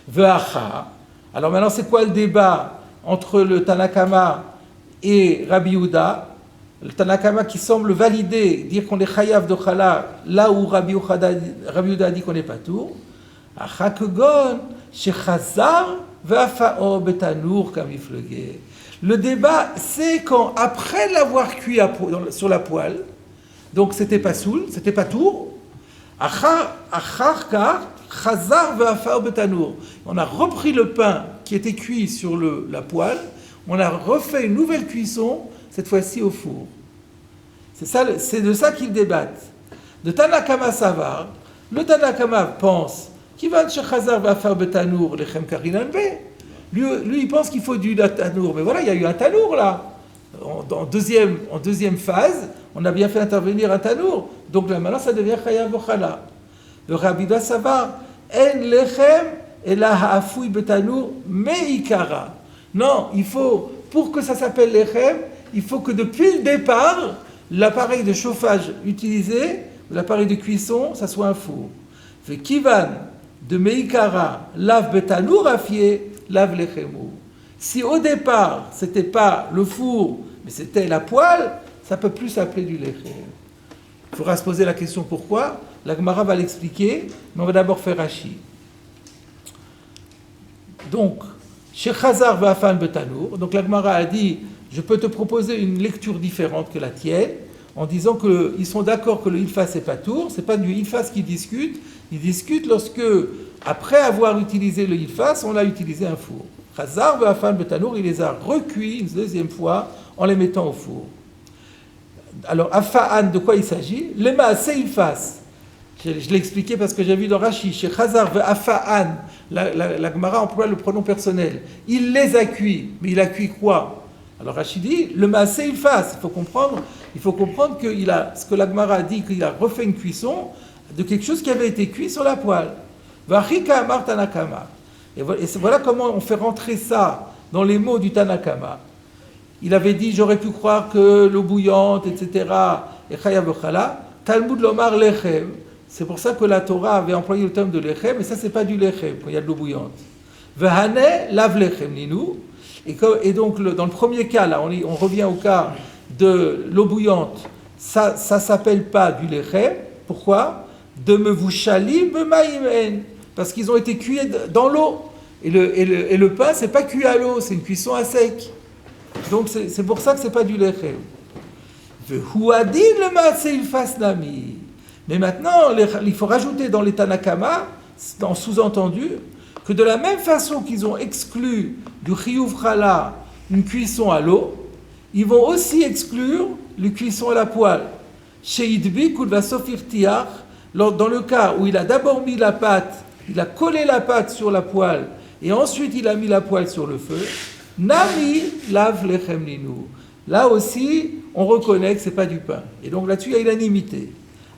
Ve'acha. Alors maintenant, c'est quoi le débat entre le Tanakama et Rabbi Yehuda? Le Tanakama qui semble valider, dire qu'on est chayav de chala, là où Rabbi Yehuda dit qu'on n'est pas tout. Acha kegon, shechazar ve'afao betanour kamiflege. Le débat, c'est quand, après l'avoir cuit sur la poêle, donc c'était pas soul, c'était pas tour, on a repris le pain qui était cuit sur la poêle, on a refait une nouvelle cuisson, cette fois-ci au four. C'est de ça qu'ils débattent. De Tanakama Savar, le Tanakama pense qu'il va chez Chazar va faire betanour lechem karinan be. Lui, il pense qu'il faut du tanour. Mais voilà, il y a eu un tanour là. En deuxième phase, on a bien fait intervenir un tanour. Donc là, maintenant, ça devient chayav b'chala. Le Rabbi Yehuda savar, en lechem ela ha'afui betanour meikara. Non, pour que ça s'appelle lechem, il faut que depuis le départ, l'appareil de chauffage utilisé de l'appareil de cuisson, ça soit un four. Fait kivan de meikara lave betanour afié lave lechemu. Si au départ, c'était pas le four, mais c'était la poêle, ça peut plus s'appeler du lechem. Il faudra se poser la question pourquoi. La Gemara va l'expliquer, mais on va d'abord faire Rashi. Donc, chez Chazar Vafan Betanour, donc la Gemara a dit, je peux te proposer une lecture différente que la tienne, en disant qu'ils sont d'accord que le Ilfas est pas tour, c'est pas du Ilfas qui discute, ils discutent lorsque, après avoir utilisé le Ilfas, on a utilisé un four. Chazar Vafan Betanour, il les a recuits une deuxième fois en les mettant au four. Alors, Afa'an, de quoi il s'agit? Lema, c'est Ilfas. Je l'ai expliqué parce que j'ai vu dans Rashi, chez Chazar Afa'an, la Gemara emploie le pronom personnel. Il les a cuits, mais il a cuit quoi? Alors Rashi dit, le maasé Ilfas. Il faut comprendre que ce que la Gemara a dit, qu'il a refait une cuisson de quelque chose qui avait été cuit sur la poêle. Vachika amar Tanakama. Et voilà comment on fait rentrer ça dans les mots du Tanakama. Il avait dit, j'aurais pu croire que l'eau bouillante, etc., et chaya v'chala, Talmud lomar lechem. C'est pour ça que la Torah avait employé le terme de lechem, mais ça c'est pas du lechem quand il y a de l'eau bouillante. Vehane lav lechem ninou. Et donc dans le premier cas, là, on revient au cas de l'eau bouillante, ça s'appelle pas du lechem. Pourquoi? De me vous chalim b'maïmen. Parce qu'ils ont été cuits dans l'eau. Et le pain, c'est pas cuit à l'eau, c'est une cuisson à sec. Donc c'est pour ça que c'est pas du lechem. Vehuadin le maaseh ilfas nami. Mais maintenant, il faut rajouter dans les Tanakama, en sous-entendu, que de la même façon qu'ils ont exclu du chiyuv chala une cuisson à l'eau, ils vont aussi exclure le cuisson à la poêle. Chez Idbik ou va sofir tiach, dans le cas où il a d'abord mis la pâte, il a collé la pâte sur la poêle, et ensuite il a mis la poêle sur le feu, nami lav lechem linu. Là aussi, on reconnaît que ce n'est pas du pain. Et donc là-dessus, il y a unanimité.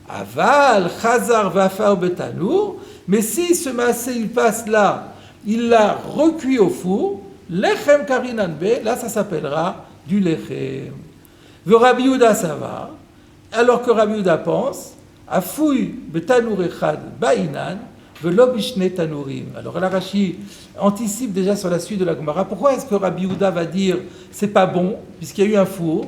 Aval, chazar, vafar, betanour. Mais si ce maasé, il passe là, il l'a recuit au four, lechem karinanbe, là ça s'appellera du lechem. Ve Rabbi Yehuda ça va, alors que Rabbi Yehuda pense, afouy betanour echad ba'inan, ve lo bishne tanourim. Alors là, Rashi anticipe déjà sur la suite de la Gemara. Pourquoi est-ce que Rabbi Yehuda va dire c'est pas bon, puisqu'il y a eu un four?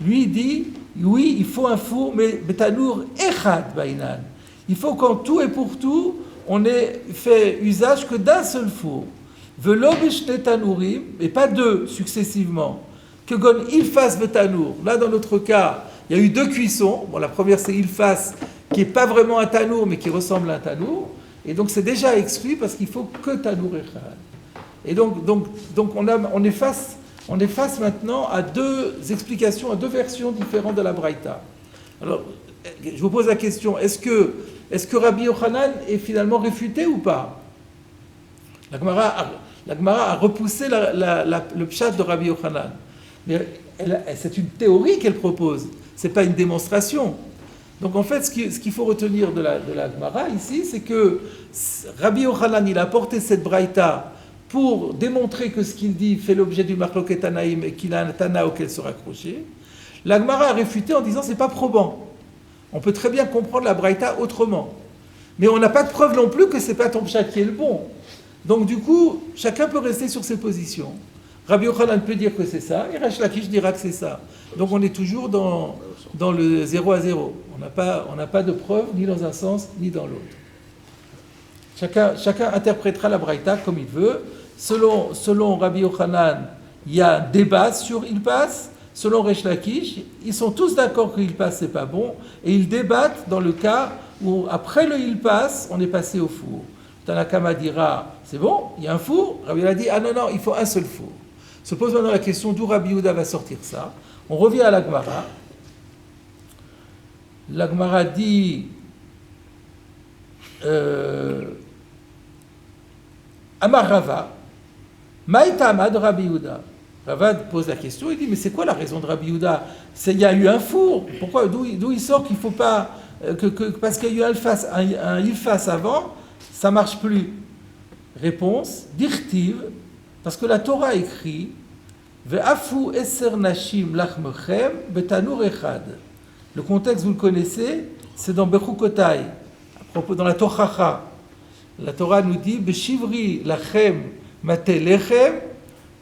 Lui il dit, oui, il faut un four, mais betanour echad ba'inan. Il faut qu'en tout et pour tout, on ait fait usage que d'un seul four. Velo bishne tanourim, et pas deux successivement. Que gon ilfas betanour. Là, dans notre cas, il y a eu deux cuissons. Bon, la première, c'est ilfas, qui n'est pas vraiment un tanour, mais qui ressemble à un tanour. Et donc, c'est déjà exclu parce qu'il faut que tanour echad. Et donc on est face maintenant à deux explications, à deux versions différentes de la Braïta. Alors, je vous pose la question, est-ce que Rabbi Yochanan est finalement réfuté ou pas? La Gemara a repoussé le pshat de Rabbi Yochanan. Mais c'est une théorie qu'elle propose, ce n'est pas une démonstration. Donc en fait, ce qu'il faut retenir de la Gemara ici, c'est que Rabbi Yochanan, il a apporté cette braïta pour démontrer que ce qu'il dit fait l'objet du marloket tanaïm et qu'il a un tana auquel se raccrocher. La Gemara a réfuté en disant c'est pas probant. On peut très bien comprendre la braïta autrement. Mais on n'a pas de preuve non plus que c'est pas ton pshat qui est le bon. Donc du coup, chacun peut rester sur ses positions. Rabbi Yochanan peut dire que c'est ça, et Resh Lakish dira que c'est ça. Donc on est toujours dans le 0 à 0. On n'a pas de preuve ni dans un sens ni dans l'autre. Chacun interprétera la braïta comme il veut. Selon Rabbi Yochanan, il y a un débat sur il passe. Selon Resh Lakish, ils sont tous d'accord que il passe c'est pas bon, et ils débattent dans le cas où après le il passe, on est passé au four. Tanakama dira c'est bon, il y a un four. Rabbi Yehuda dit ah non, il faut un seul four. Se pose maintenant la question d'où Rabbi Yehuda va sortir ça. On revient à la Gemara. La Gemara dit Amar Rava, Maïtama de Rabbi Yehuda. Rava pose la question, il dit mais c'est quoi la raison de Rabbi Yehuda? Il y a eu un four. Pourquoi? D'où il sort qu'il ne faut pas parce qu'il y a eu un ilfas avant, ça ne marche plus. Réponse, dirtiv, parce que la Torah écrit Ve'afu eser nashim lachmechem betanur echad. Le contexte, vous le connaissez, c'est dans Bechukotai, à propos dans la Tochacha. La Torah nous dit Beshivri lachem mate lechem,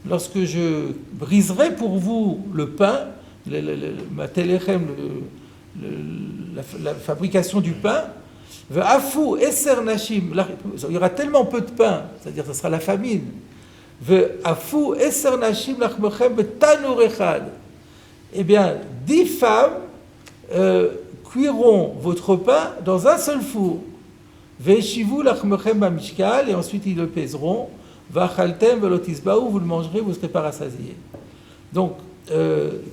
lorsque je briserai pour vous le pain, mate lechem, la fabrication du pain, Ve'afu eser nashim, il y aura tellement peu de pain, c'est-à-dire que ce sera la famine. Ve'afu eser nashim lachmechem betanur echad. Eh bien, 10 femmes cuiront votre pain dans un seul four. Ve'eshivu lachmechem bamishkal, et ensuite ils le pèseront. Va'achaltem ve'lotisbaou, vous le mangerez, vous ne serez pas rassasiés. Donc,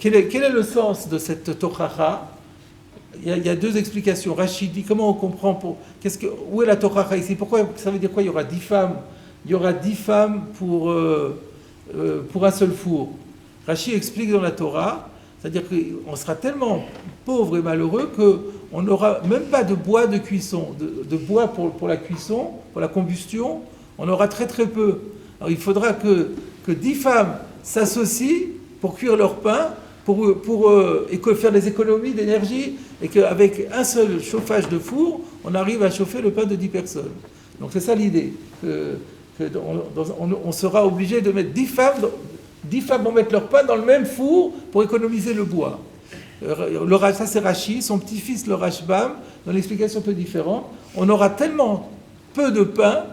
quel est le sens de cette tochacha? Il y a 2 explications. Rachid dit comment on comprend où est la tochacha ici? Pourquoi ça veut dire quoi? Il y aura 10 femmes. Il y aura 10 femmes pour un seul four. Rachid explique dans la Torah, c'est-à-dire qu'on sera tellement pauvre et malheureux qu'on n'aura même pas de bois de cuisson, de bois pour la cuisson, pour la combustion. On aura très très peu. Alors il faudra que 10 femmes s'associent pour cuire leur pain, et faire des économies d'énergie, et qu'avec un seul chauffage de four, on arrive à chauffer le pain de 10 personnes. Donc c'est ça l'idée. On sera obligé de mettre 10 femmes, 10 femmes vont mettre leur pain dans le même four pour économiser le bois. Ça c'est Rashi, son petit-fils le Rashbam, dans l'explication un peu différente. On aura tellement peu de pain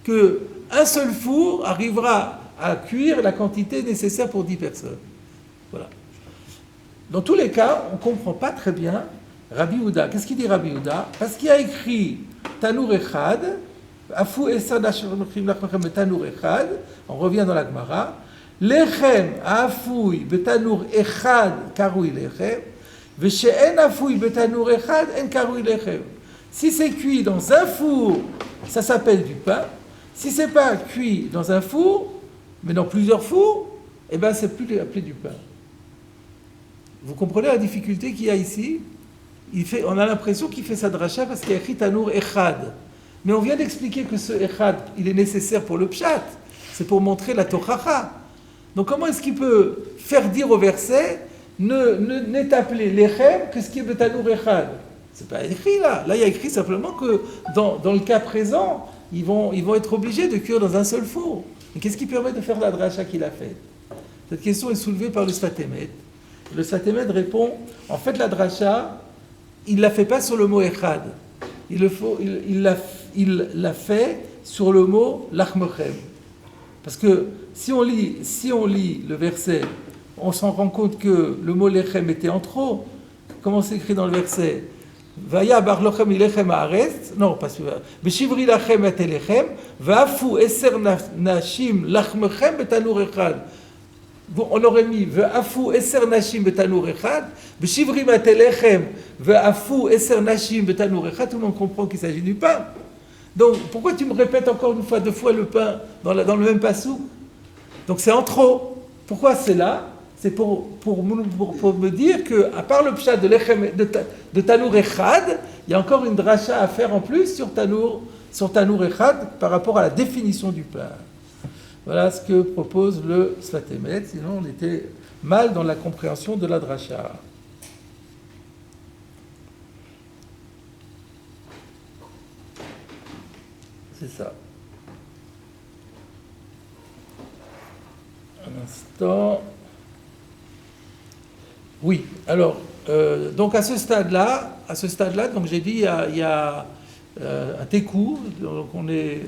qu'un seul four arrivera à cuire la quantité nécessaire pour 10 personnes. Voilà. Dans tous les cas, on ne comprend pas très bien Rabbi Yehuda. Qu'est-ce qu'il dit Rabbi Yehuda? Parce qu'il a écrit Tanur Echad, Afu Esa Nashim Lachem Tanur Echad, on revient dans la Gemara, Lechem Afui Betanur Echad Karui Lechem, Veshe'en Afui Betanur Echad En Karui Lechem. Si c'est cuit dans un four, ça s'appelle du pain. Si c'est pas cuit dans un four, mais dans plusieurs fours, eh ben c'est plus appelé du pain. Vous comprenez la difficulté qu'il y a ici? On a l'impression qu'il fait sa dracha parce qu'il y a écrit Tanur Echad. Mais on vient d'expliquer que ce Echad, il est nécessaire pour le Pshat. C'est pour montrer la Tochacha. Donc comment est-ce qu'il peut faire dire au verset n'est appelé Lechem que ce qui est de Tanur Echad? C'est pas écrit là. Là, il y a écrit simplement que dans le cas présent, ils vont être obligés de cuire dans un seul four. Mais qu'est-ce qui permet de faire la dracha qu'il a faite? Cette question est soulevée par le Sfatemet. Le Sfatemet répond, en fait la dracha, il ne la fait pas sur le mot Echad. Il l'a fait sur le mot Lachmechem. Parce que si on lit le verset, on s'en rend compte que le mot Lechem était en trop. Comment c'est écrit dans le verset? Vaya bar lochem ilechem haaretz. Non, pas celui-là. Beshivri lachem et elechem. Va'afu eser nashim lachmechem betanur echad. On aurait mis Va'afu eser nashim betanur echad. Beshivri matelechem. Va'afu eser nashim betanur echad. Tout le monde comprend qu'il s'agit du pain. Donc, pourquoi tu me répètes encore une fois, 2 fois le pain dans le même passou? Donc c'est en trop. Pourquoi c'est là? C'est pour me dire qu'à part le pshat de Tanur Echad, il y a encore une dracha à faire en plus sur Tanur Echad par rapport à la définition du pain. Voilà ce que propose le Sfatemet, sinon on était mal dans la compréhension de la dracha. C'est ça. Un instant. Oui, alors, donc à ce stade-là, donc j'ai dit, il y a un tékou, donc on est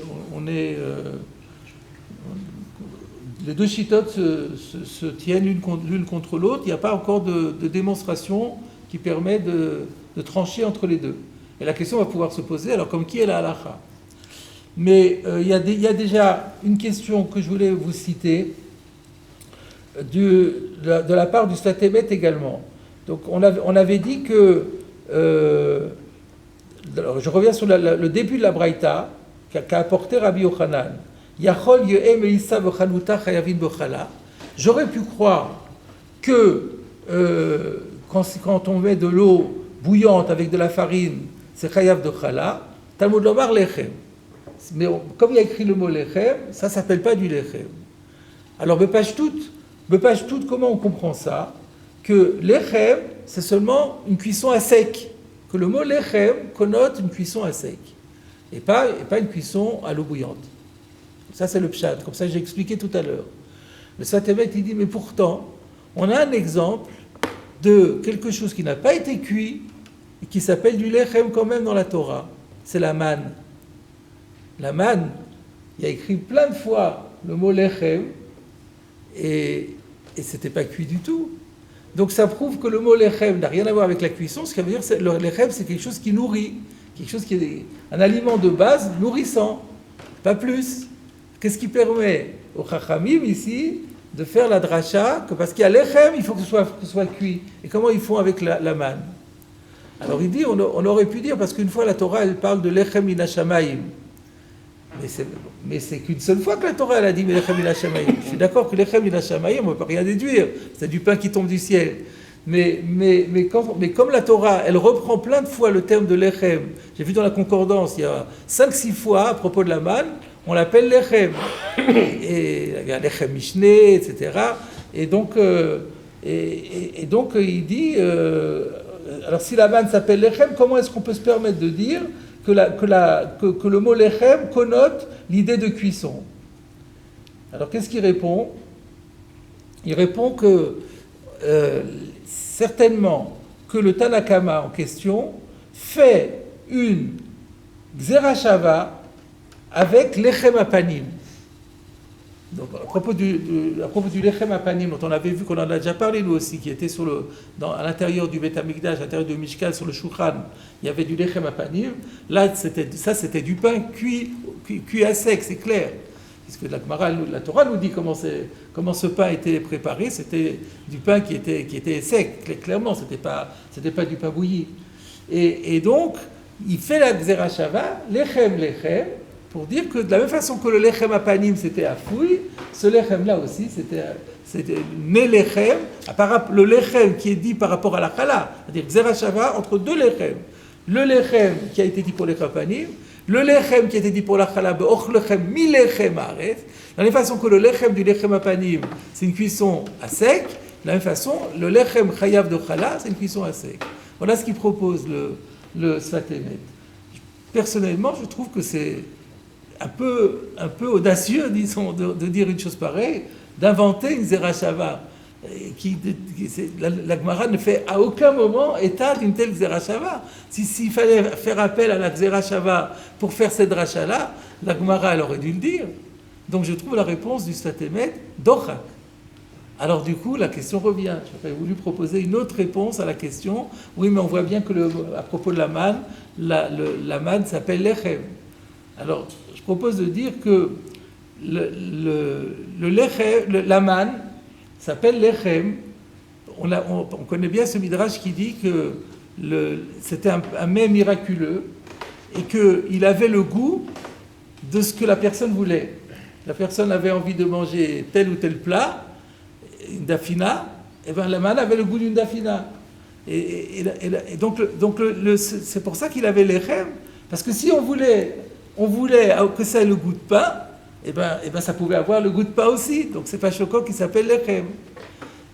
les 2 chitotes se tiennent l'une contre l'autre, il n'y a pas encore de démonstration qui permet de trancher entre les deux. Et la question va pouvoir se poser, alors comme qui est la halacha? Mais il y a déjà une question que je voulais vous citer, de la part du Sfatemet également. Donc on avait dit que alors je reviens sur le début de la Braïta qu'a apporté Rabbi Yochanan. Yachol ye'em eisa v'chaluta chayavin b'chala. J'aurais pu croire que quand on met de l'eau bouillante avec de la farine, c'est chayav de chala. Talmud lomar lechem. Mais comme il y a écrit le mot lechem, ça s'appelle pas du lechem. Alors Bepashtout, comment on comprend ça? que lechem, c'est seulement une cuisson à sec, que le mot lechem connote une cuisson à sec, et pas une cuisson à l'eau bouillante. Ça, c'est le pshat, comme ça j'ai expliqué tout à l'heure. Le Sfat Emet, il dit, mais pourtant, on a un exemple de quelque chose qui n'a pas été cuit, et qui s'appelle du lechem quand même dans la Torah. C'est la manne. La manne, il y a écrit plein de fois le mot lechem, et c'était pas cuit du tout. Donc ça prouve que le mot lechem n'a rien à voir avec la cuisson. Ce qui veut dire que le lechem, c'est quelque chose qui nourrit, quelque chose qui est un aliment de base nourrissant, pas plus. Qu'est-ce qui permet au Chachamim ici de faire la dracha, que parce qu'il y a lechem, il faut que ce soit cuit. Et comment ils font avec la manne? Alors il dit, on aurait pu dire, parce qu'une fois la Torah, elle parle de lechem min hashamayim. Mais c'est qu'une seule fois que la Torah elle a dit lechem min hashamayim. Je suis d'accord que lechem min hashamayim, on ne peut pas rien déduire. C'est du pain qui tombe du ciel. Mais comme la Torah, elle reprend plein de fois le terme de lechem. J'ai vu dans la concordance, il y a 5-6 fois à propos de la manne, on l'appelle lechem. Et il y a lechem mishné, etc. Et donc il dit, alors si la manne s'appelle lechem, comment est-ce qu'on peut se permettre de dire que le mot lechem connote l'idée de cuisson? Alors qu'est-ce qu'il répond? Il répond que certainement que le Tanakama en question fait une Xerashava avec lechem apanim. Donc, à propos du lechem apanim, dont on avait vu qu'on en a déjà parlé nous aussi, qui était à l'intérieur du Beth Amikdash, à l'intérieur du Mishkan, sur le Shulchan, il y avait du lechem apanim. Là, c'était du pain cuit à sec, c'est clair. Puisque la Torah nous dit comment ce pain était préparé, c'était du pain qui était sec, clairement, c'était pas du pain bouilli. Et donc, il fait la Xerashava, lechem, pour dire que de la même façon que le lechem apanim c'était à fouille, ce lechem là aussi c'était né lechem, le lechem qui est dit par rapport à la chala, c'est-à-dire Xerashava entre deux lechem. Le lechem qui a été dit pour lechem apanim, le lechem qui a été dit pour la chala, be'och lechem mi lechem haaretz, de la même façon que le lechem du lechem apanim c'est une cuisson à sec, de la même façon le lechem chayav de chala c'est une cuisson à sec. Voilà ce qu'il propose le Sfat Emet. Personnellement, je trouve que c'est un peu audacieux, disons, de dire une chose pareille, d'inventer une Zerachava. La Gemara ne fait à aucun moment état d'une telle Zerachava. S'il fallait faire appel à la Zerachava pour faire cette dracha-là, la Gemara elle aurait dû le dire. Donc je trouve la réponse du Sfat Emet Dochak. Alors du coup, la question revient. J'aurais voulu proposer une autre réponse à la question. Oui, mais on voit bien que à propos de la manne, la manne s'appelle lechem. Alors, je propose de dire que la manne s'appelle lechem. On connaît bien ce midrash qui dit que c'était un mets miraculeux et qu'il avait le goût de ce que la personne voulait. La personne avait envie de manger tel ou tel plat, une dafina, et bien la manne avait le goût d'une dafina. Et donc c'est pour ça qu'il avait lechem, parce que si on voulait que ça ait le goût de pain, et ben ça pouvait avoir le goût de pain aussi. Donc c'est pas choquant qu'il s'appelle lechem.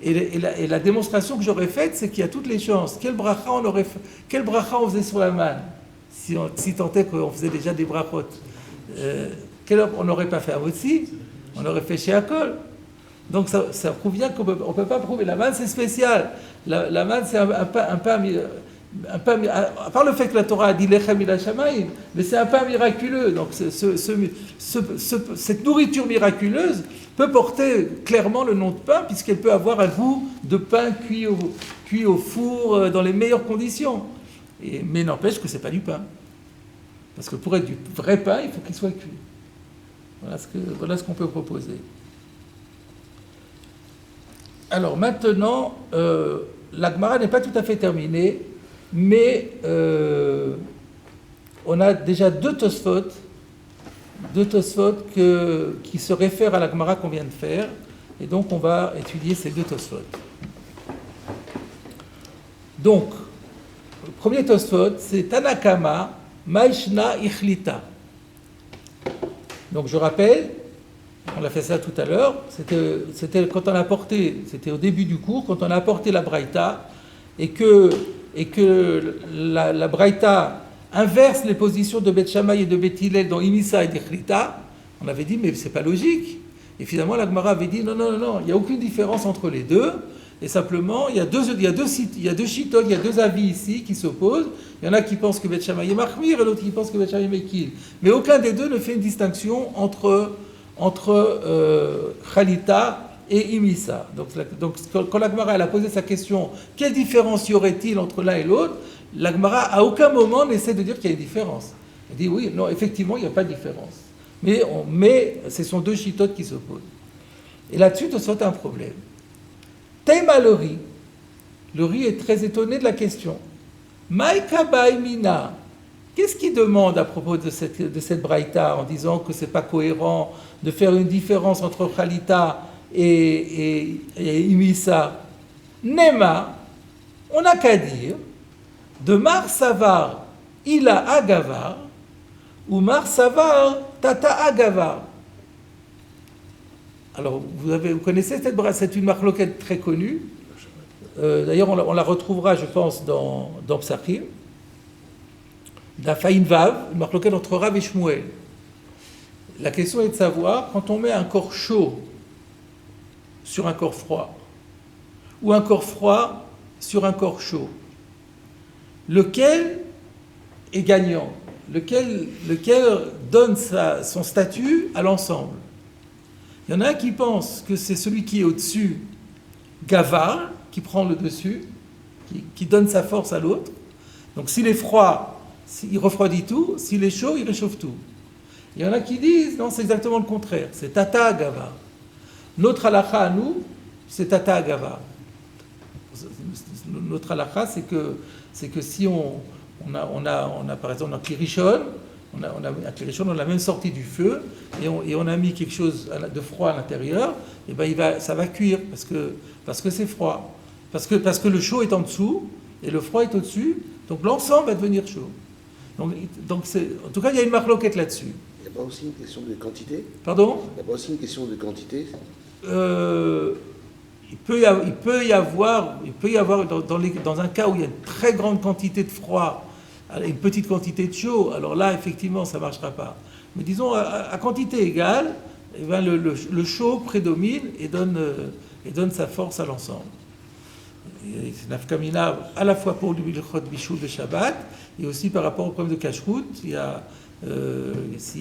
Et la démonstration que j'aurais faite, c'est qu'il y a toutes les chances. Quel bracha on faisait sur la manne, si tant est qu'on faisait déjà des brachot. On n'aurait pas fait aussi, on aurait fait chez Akol. Donc ça prouve bien qu'on ne peut pas prouver. La manne, c'est spécial. La manne, c'est un pain, à part le fait que la Torah a dit lechem min hashamayim, mais c'est un pain miraculeux. Donc cette nourriture miraculeuse peut porter clairement le nom de pain, puisqu'elle peut avoir un goût de pain cuit au four dans les meilleures conditions. Mais n'empêche que ce n'est pas du pain. Parce que pour être du vrai pain, il faut qu'il soit cuit. Voilà ce qu'on peut proposer. Alors maintenant, la Gemara n'est pas tout à fait terminée, mais on a déjà deux Tosfot qui se réfèrent à la Gemara qu'on vient de faire, et donc on va étudier ces deux Tosfot. Donc, le premier Tosfot, c'est Tanakama, Maishna Ichlita. Donc je rappelle On a fait ça tout à l'heure. C'était quand on a porté, c'était au début du cours, quand on a apporté la Braïta et que la Braïta inverse les positions de Beth Shammai et de Beth Hillel dans Imissa et Dechlita. On avait dit mais c'est pas logique. Et finalement la Gemara avait dit non, il n'y a aucune différence entre les deux. Et simplement, il y a deux chitotes, il y a deux avis ici qui s'opposent. Il y en a qui pensent que Beth Shammai est Mahmir et l'autre qui pense que Beth Shammai est Mekil. Mais aucun des deux ne fait une distinction entre Khalita et Imissa. Donc quand la Gemara a posé sa question, quelle différence y aurait-il entre l'un et l'autre, la Gemara à aucun moment n'essaie de dire qu'il y a une différence. Elle dit oui, non, effectivement, il n'y a pas de différence. Mais ce sont deux chitotes qui s'opposent. Et là-dessus, tu sautes un problème. Tema le riz est très étonné de la question. Maïka Baïmina, qu'est-ce qu'il demande à propos de cette braïta en disant que c'est pas cohérent de faire une différence entre Khalita et Imissa? Nema, on n'a qu'à dire de Mar Savar Ila Agavar ou Mar Savar Tata Agavar. Alors, vous connaissez cette braïta, c'est une marloquette très connue. D'ailleurs, on la retrouvera, je pense, dans Psachim. D'Afaïn Vav, une marloquette entre Rav et Shmuel. La question est de savoir, quand on met un corps chaud sur un corps froid, ou un corps froid sur un corps chaud, lequel est gagnant? Lequel donne son statut à l'ensemble? Il y en a un qui pense que c'est celui qui est au-dessus, Gavar, qui prend le dessus, qui donne sa force à l'autre. Donc s'il est froid, il refroidit tout, s'il est chaud, il réchauffe tout. Il y en a qui disent, non, c'est exactement le contraire, c'est Tata Gavar. Notre halakha à nous, c'est Tata Gavar. Notre halakha, c'est que si on a par exemple un Klirishon, on a la même sortie du feu et on a mis quelque chose de froid à l'intérieur, et ben ça va cuire parce que c'est froid, parce que le chaud est en dessous et le froid est au-dessus, donc l'ensemble va devenir chaud. Donc en tout cas il y a une marloquette là-dessus. Il n'y a pas aussi une question de quantité? Pardon? Il n'y a pas aussi une question de quantité? Il peut y avoir dans un cas où il y a une très grande quantité de froid, une petite quantité de chaud, alors là, effectivement, ça ne marchera pas. Mais disons, à quantité égale, eh bien, le chaud prédomine et donne sa force à l'ensemble. C'est nafkamina à la fois pour le bilchot bichoul de Shabbat et aussi par rapport au problème de kashrut. S'il y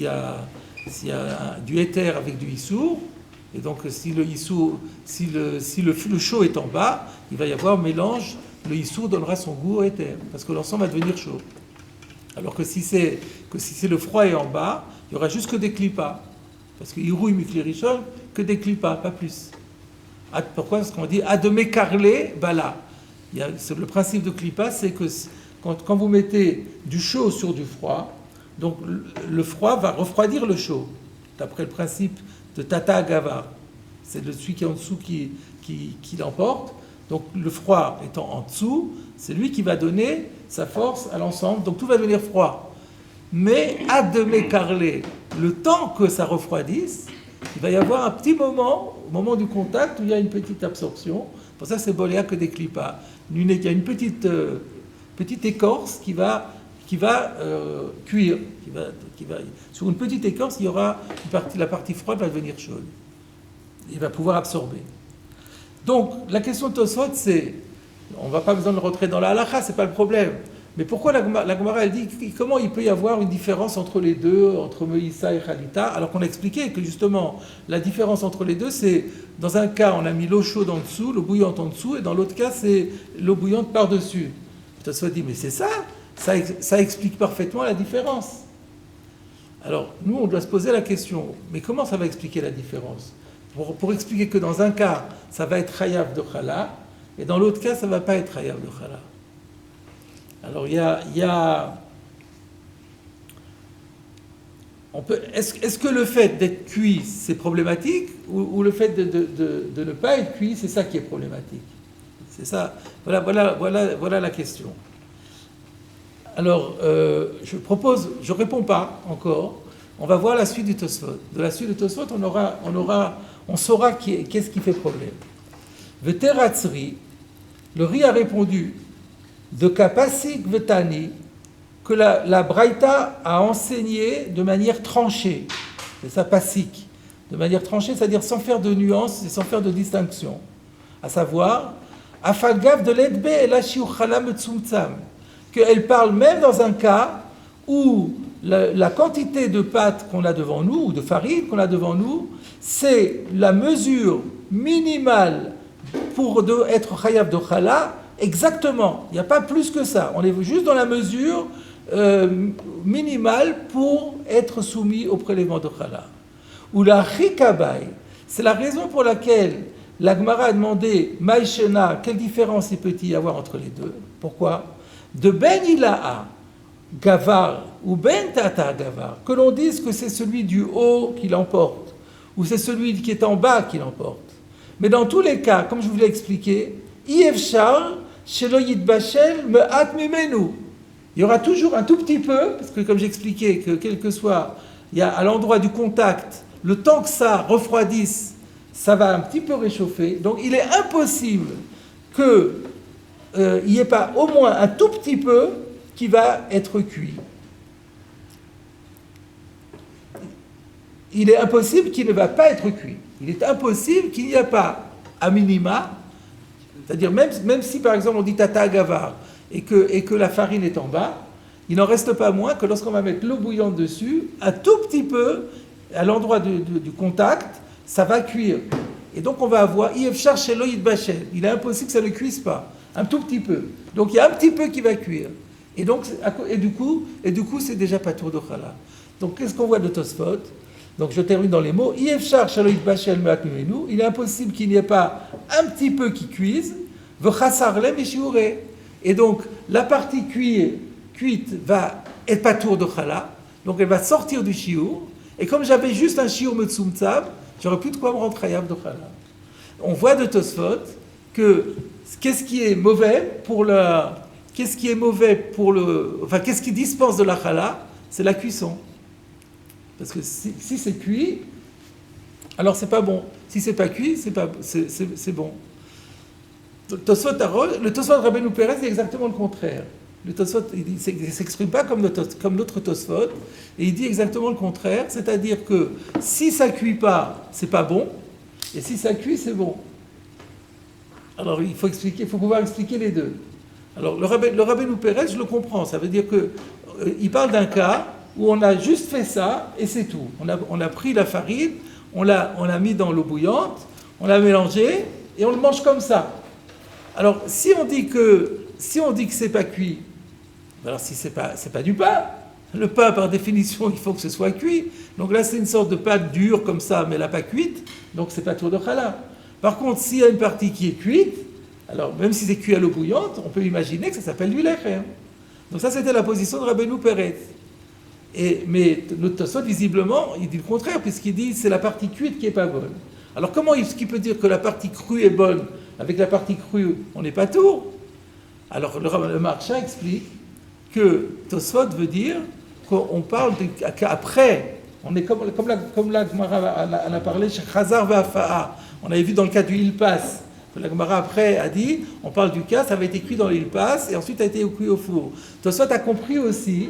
a du éther avec du issour, et donc si le chaud est en bas, il va y avoir mélange, le issour donnera son goût au éther, parce que l'ensemble va devenir chaud. Alors que si c'est le froid est en bas, il y aura juste que des clipas. Parce que Irouï Miklirishon, que des clipas, pas plus. Pourquoi? Parce qu'on dit Ademé Karlé, Bala. Le principe de clipa, c'est que quand vous mettez du chaud sur du froid, donc le froid va refroidir le chaud, d'après le principe de Tata Gavar. C'est celui qui est en dessous qui l'emporte. Donc le froid étant en dessous, c'est lui qui va donner sa force à l'ensemble. Donc tout va devenir froid. Mais à demi carrelé, le temps que ça refroidisse, il va y avoir un petit moment, au moment du contact, où il y a une petite absorption. Pour ça, c'est boléa que des clipas. Il y a une petite écorce qui va cuire. Sur une petite écorce, il y aura la partie froide va devenir chaude. Il va pouvoir absorber. Donc, la question de Tosfot, c'est, on ne va pas besoin de rentrer dans la halakha, c'est pas le problème. Mais pourquoi la Gemara, elle dit, comment il peut y avoir une différence entre les deux, entre Meïssa et Khalita, alors qu'on a expliqué que justement, la différence entre les deux, c'est, dans un cas, on a mis l'eau chaude en dessous, l'eau bouillante en dessous, et dans l'autre cas, c'est l'eau bouillante par-dessus. Tosfot dit, mais c'est ça explique parfaitement la différence. Alors, nous, on doit se poser la question, mais comment ça va expliquer la différence? Pour expliquer que dans un cas, ça va être Chayav de Chala, et dans l'autre cas, ça ne va pas être Chayav de Chala. Alors, il y a est-ce que le fait d'être cuit, c'est problématique, ou le fait de ne pas être cuit, c'est ça qui est problématique? C'est ça. Voilà la question. Alors, je réponds pas encore. on va voir la suite du Tosfot. De la suite du Tosfot, on saura qu'est-ce qui fait problème. Veteratzri, le Ri a répondu de Kapasik Vetani, que la Braïta a enseigné de manière tranchée. C'est ça, Pasik. De manière tranchée, c'est-à-dire sans faire de nuances et sans faire de distinction. À savoir, Afalgav de l'Edbe et la Shiuchalam Tsumtsam, qu'elle parle même dans un cas où la quantité de pâte qu'on a devant nous, ou de farine qu'on a devant nous, c'est la mesure minimale pour être chayav de chala, exactement. Il n'y a pas plus que ça. On est juste dans la mesure minimale pour être soumis au prélèvement de chala. Ou la chikabay, c'est la raison pour laquelle la Gemara a demandé Maïshena, quelle différence il peut y avoir entre les deux? Pourquoi? De Ben Ilaha, Gavar, ou Ben Tata Gavar, que l'on dise que c'est celui du haut qui l'emporte, ou c'est celui qui est en bas qui l'emporte. Mais dans tous les cas, comme je vous l'ai expliqué, Yevchar, Shelo Yitbashel, Me'at Mimenu. Il y aura toujours un tout petit peu, parce que comme j'expliquais, que quel que soit, il y a à l'endroit du contact, le temps que ça refroidisse, ça va un petit peu réchauffer. Donc il est impossible qu'il n'y ait pas au moins un tout petit peu qui va être cuit. Il est impossible qu'il ne va pas être cuit. Il est impossible qu'il n'y ait pas, à minima, c'est-à-dire même si par exemple on dit tata gavar et que la farine est en bas, il n'en reste pas moins que lorsqu'on va mettre l'eau bouillante dessus, un tout petit peu, à l'endroit du contact, ça va cuire. Et donc on va avoir Yevchar Shelo Yitbashel. Il est impossible que ça ne cuise pas. Un tout petit peu. Donc il y a un petit peu qui va cuire. Et du coup, c'est déjà pas tour de chala. Donc qu'est-ce qu'on voit de Tosfot? Donc je termine dans les mots. Yevchar Shelo Yitbashel Me'at Mimenu. Il est impossible qu'il n'y ait pas un petit peu qui cuise. V'chasar lem eshiure. Et donc la partie cuite va être pas tour de chala. Donc elle va sortir du shiur. Et comme j'avais juste un shiur metzumtzav, j'aurais plus de quoi me rendre chayav de chala. On voit de Tosfot que qu'est-ce qui est mauvais pour qu'est-ce qui dispense de la chala, c'est la cuisson. Parce que si c'est cuit, alors c'est pas bon. Si c'est pas cuit, c'est bon. Le Tosfot Rabbeinu Pérez est exactement le contraire. Le Tosfot, il ne s'exprime pas comme notre Tosfot, et il dit exactement le contraire, c'est-à-dire que si ça cuit pas, c'est pas bon, et si ça cuit, c'est bon. Alors il faut pouvoir expliquer les deux. Alors le Rabbeinu Pérez, je le comprends, ça veut dire que il parle d'un cas où on a juste fait ça et c'est tout. On a pris la farine, on l'a mis dans l'eau bouillante, on l'a mélangé et on le mange comme ça. Alors si on dit que c'est pas cuit, alors si c'est pas du pain. Le pain, par définition, il faut que ce soit cuit. Donc là, c'est une sorte de pâte dure comme ça, mais elle n'a pas cuite. Donc c'est pas tour de chala. Par contre, s'il y a une partie qui est cuite, alors même si c'est cuit à l'eau bouillante, on peut imaginer que ça s'appelle du lechem. Donc ça, c'était la position de Rabbeinu Pérez. Mais notre Tosfot, visiblement, il dit le contraire, puisqu'il dit c'est la partie cuite qui n'est pas bonne. Alors comment est-ce qu'il peut dire que la partie crue est bonne? Avec la partie crue, on n'est pas tour. Alors le Maharsha explique que Tosfot veut dire qu'on parle qu'après, on est comme la Gemara en a parlé chez Chazar Ve'afa'a. On avait vu dans le cas du Ilpas, que la Gemara après a dit, on parle du cas, ça avait été cuit dans l'Ilpas et ensuite a été cuit au four. Tosfot a compris aussi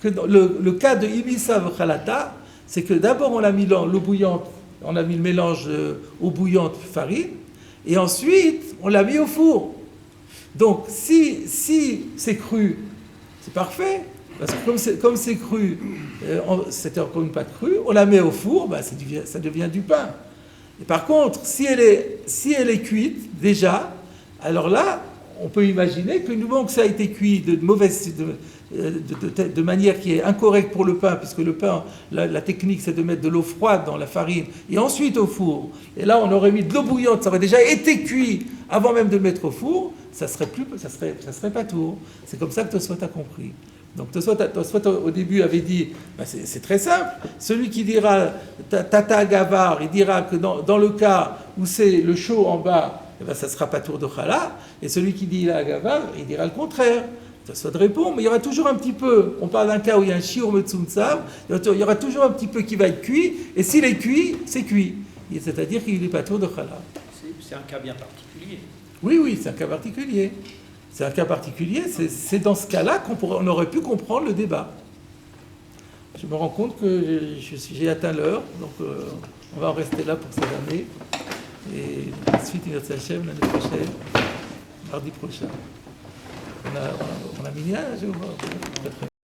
que dans le cas de Ibisa V'chalata, c'est que d'abord on a mis l'eau bouillante, on a mis le mélange eau bouillante farine, et ensuite on l'a mis au four. Donc si c'est cru, c'est parfait. Parce que comme c'est cru, c'était encore une pâte crue, on la met au four, ça devient du pain. Et par contre, si elle est cuite déjà, alors là, on peut imaginer que du moment que ça a été cuit de manière qui est incorrecte pour le pain, puisque le pain, la technique c'est de mettre de l'eau froide dans la farine et ensuite au four. Et là, on aurait mis de l'eau bouillante, ça aurait déjà été cuit avant même de le mettre au four, ça serait pas tout. C'est comme ça que Tosfot a compris. Donc Tosfot au début avait dit, c'est très simple, celui qui dira Tata Gavar, il dira que dans le cas où c'est le chaud en bas, ça ne sera pas tour de chala, et celui qui dit la Gavar, il dira le contraire. Ça te répond, mais il y aura toujours un petit peu. On parle d'un cas où il y a un shiur metzumtzam, il y aura toujours un petit peu qui va être cuit, et s'il est cuit, c'est cuit. C'est-à-dire qu'il n'est pas trop de challah. C'est un cas bien particulier. Oui, c'est un cas particulier. C'est un cas particulier, c'est dans ce cas-là qu'on aurait pu comprendre le débat. Je me rends compte que j'ai atteint l'heure, donc on va en rester là pour cette année. Et ensuite, il s'achève l'année prochaine, mardi prochain. On a mis un, je vois.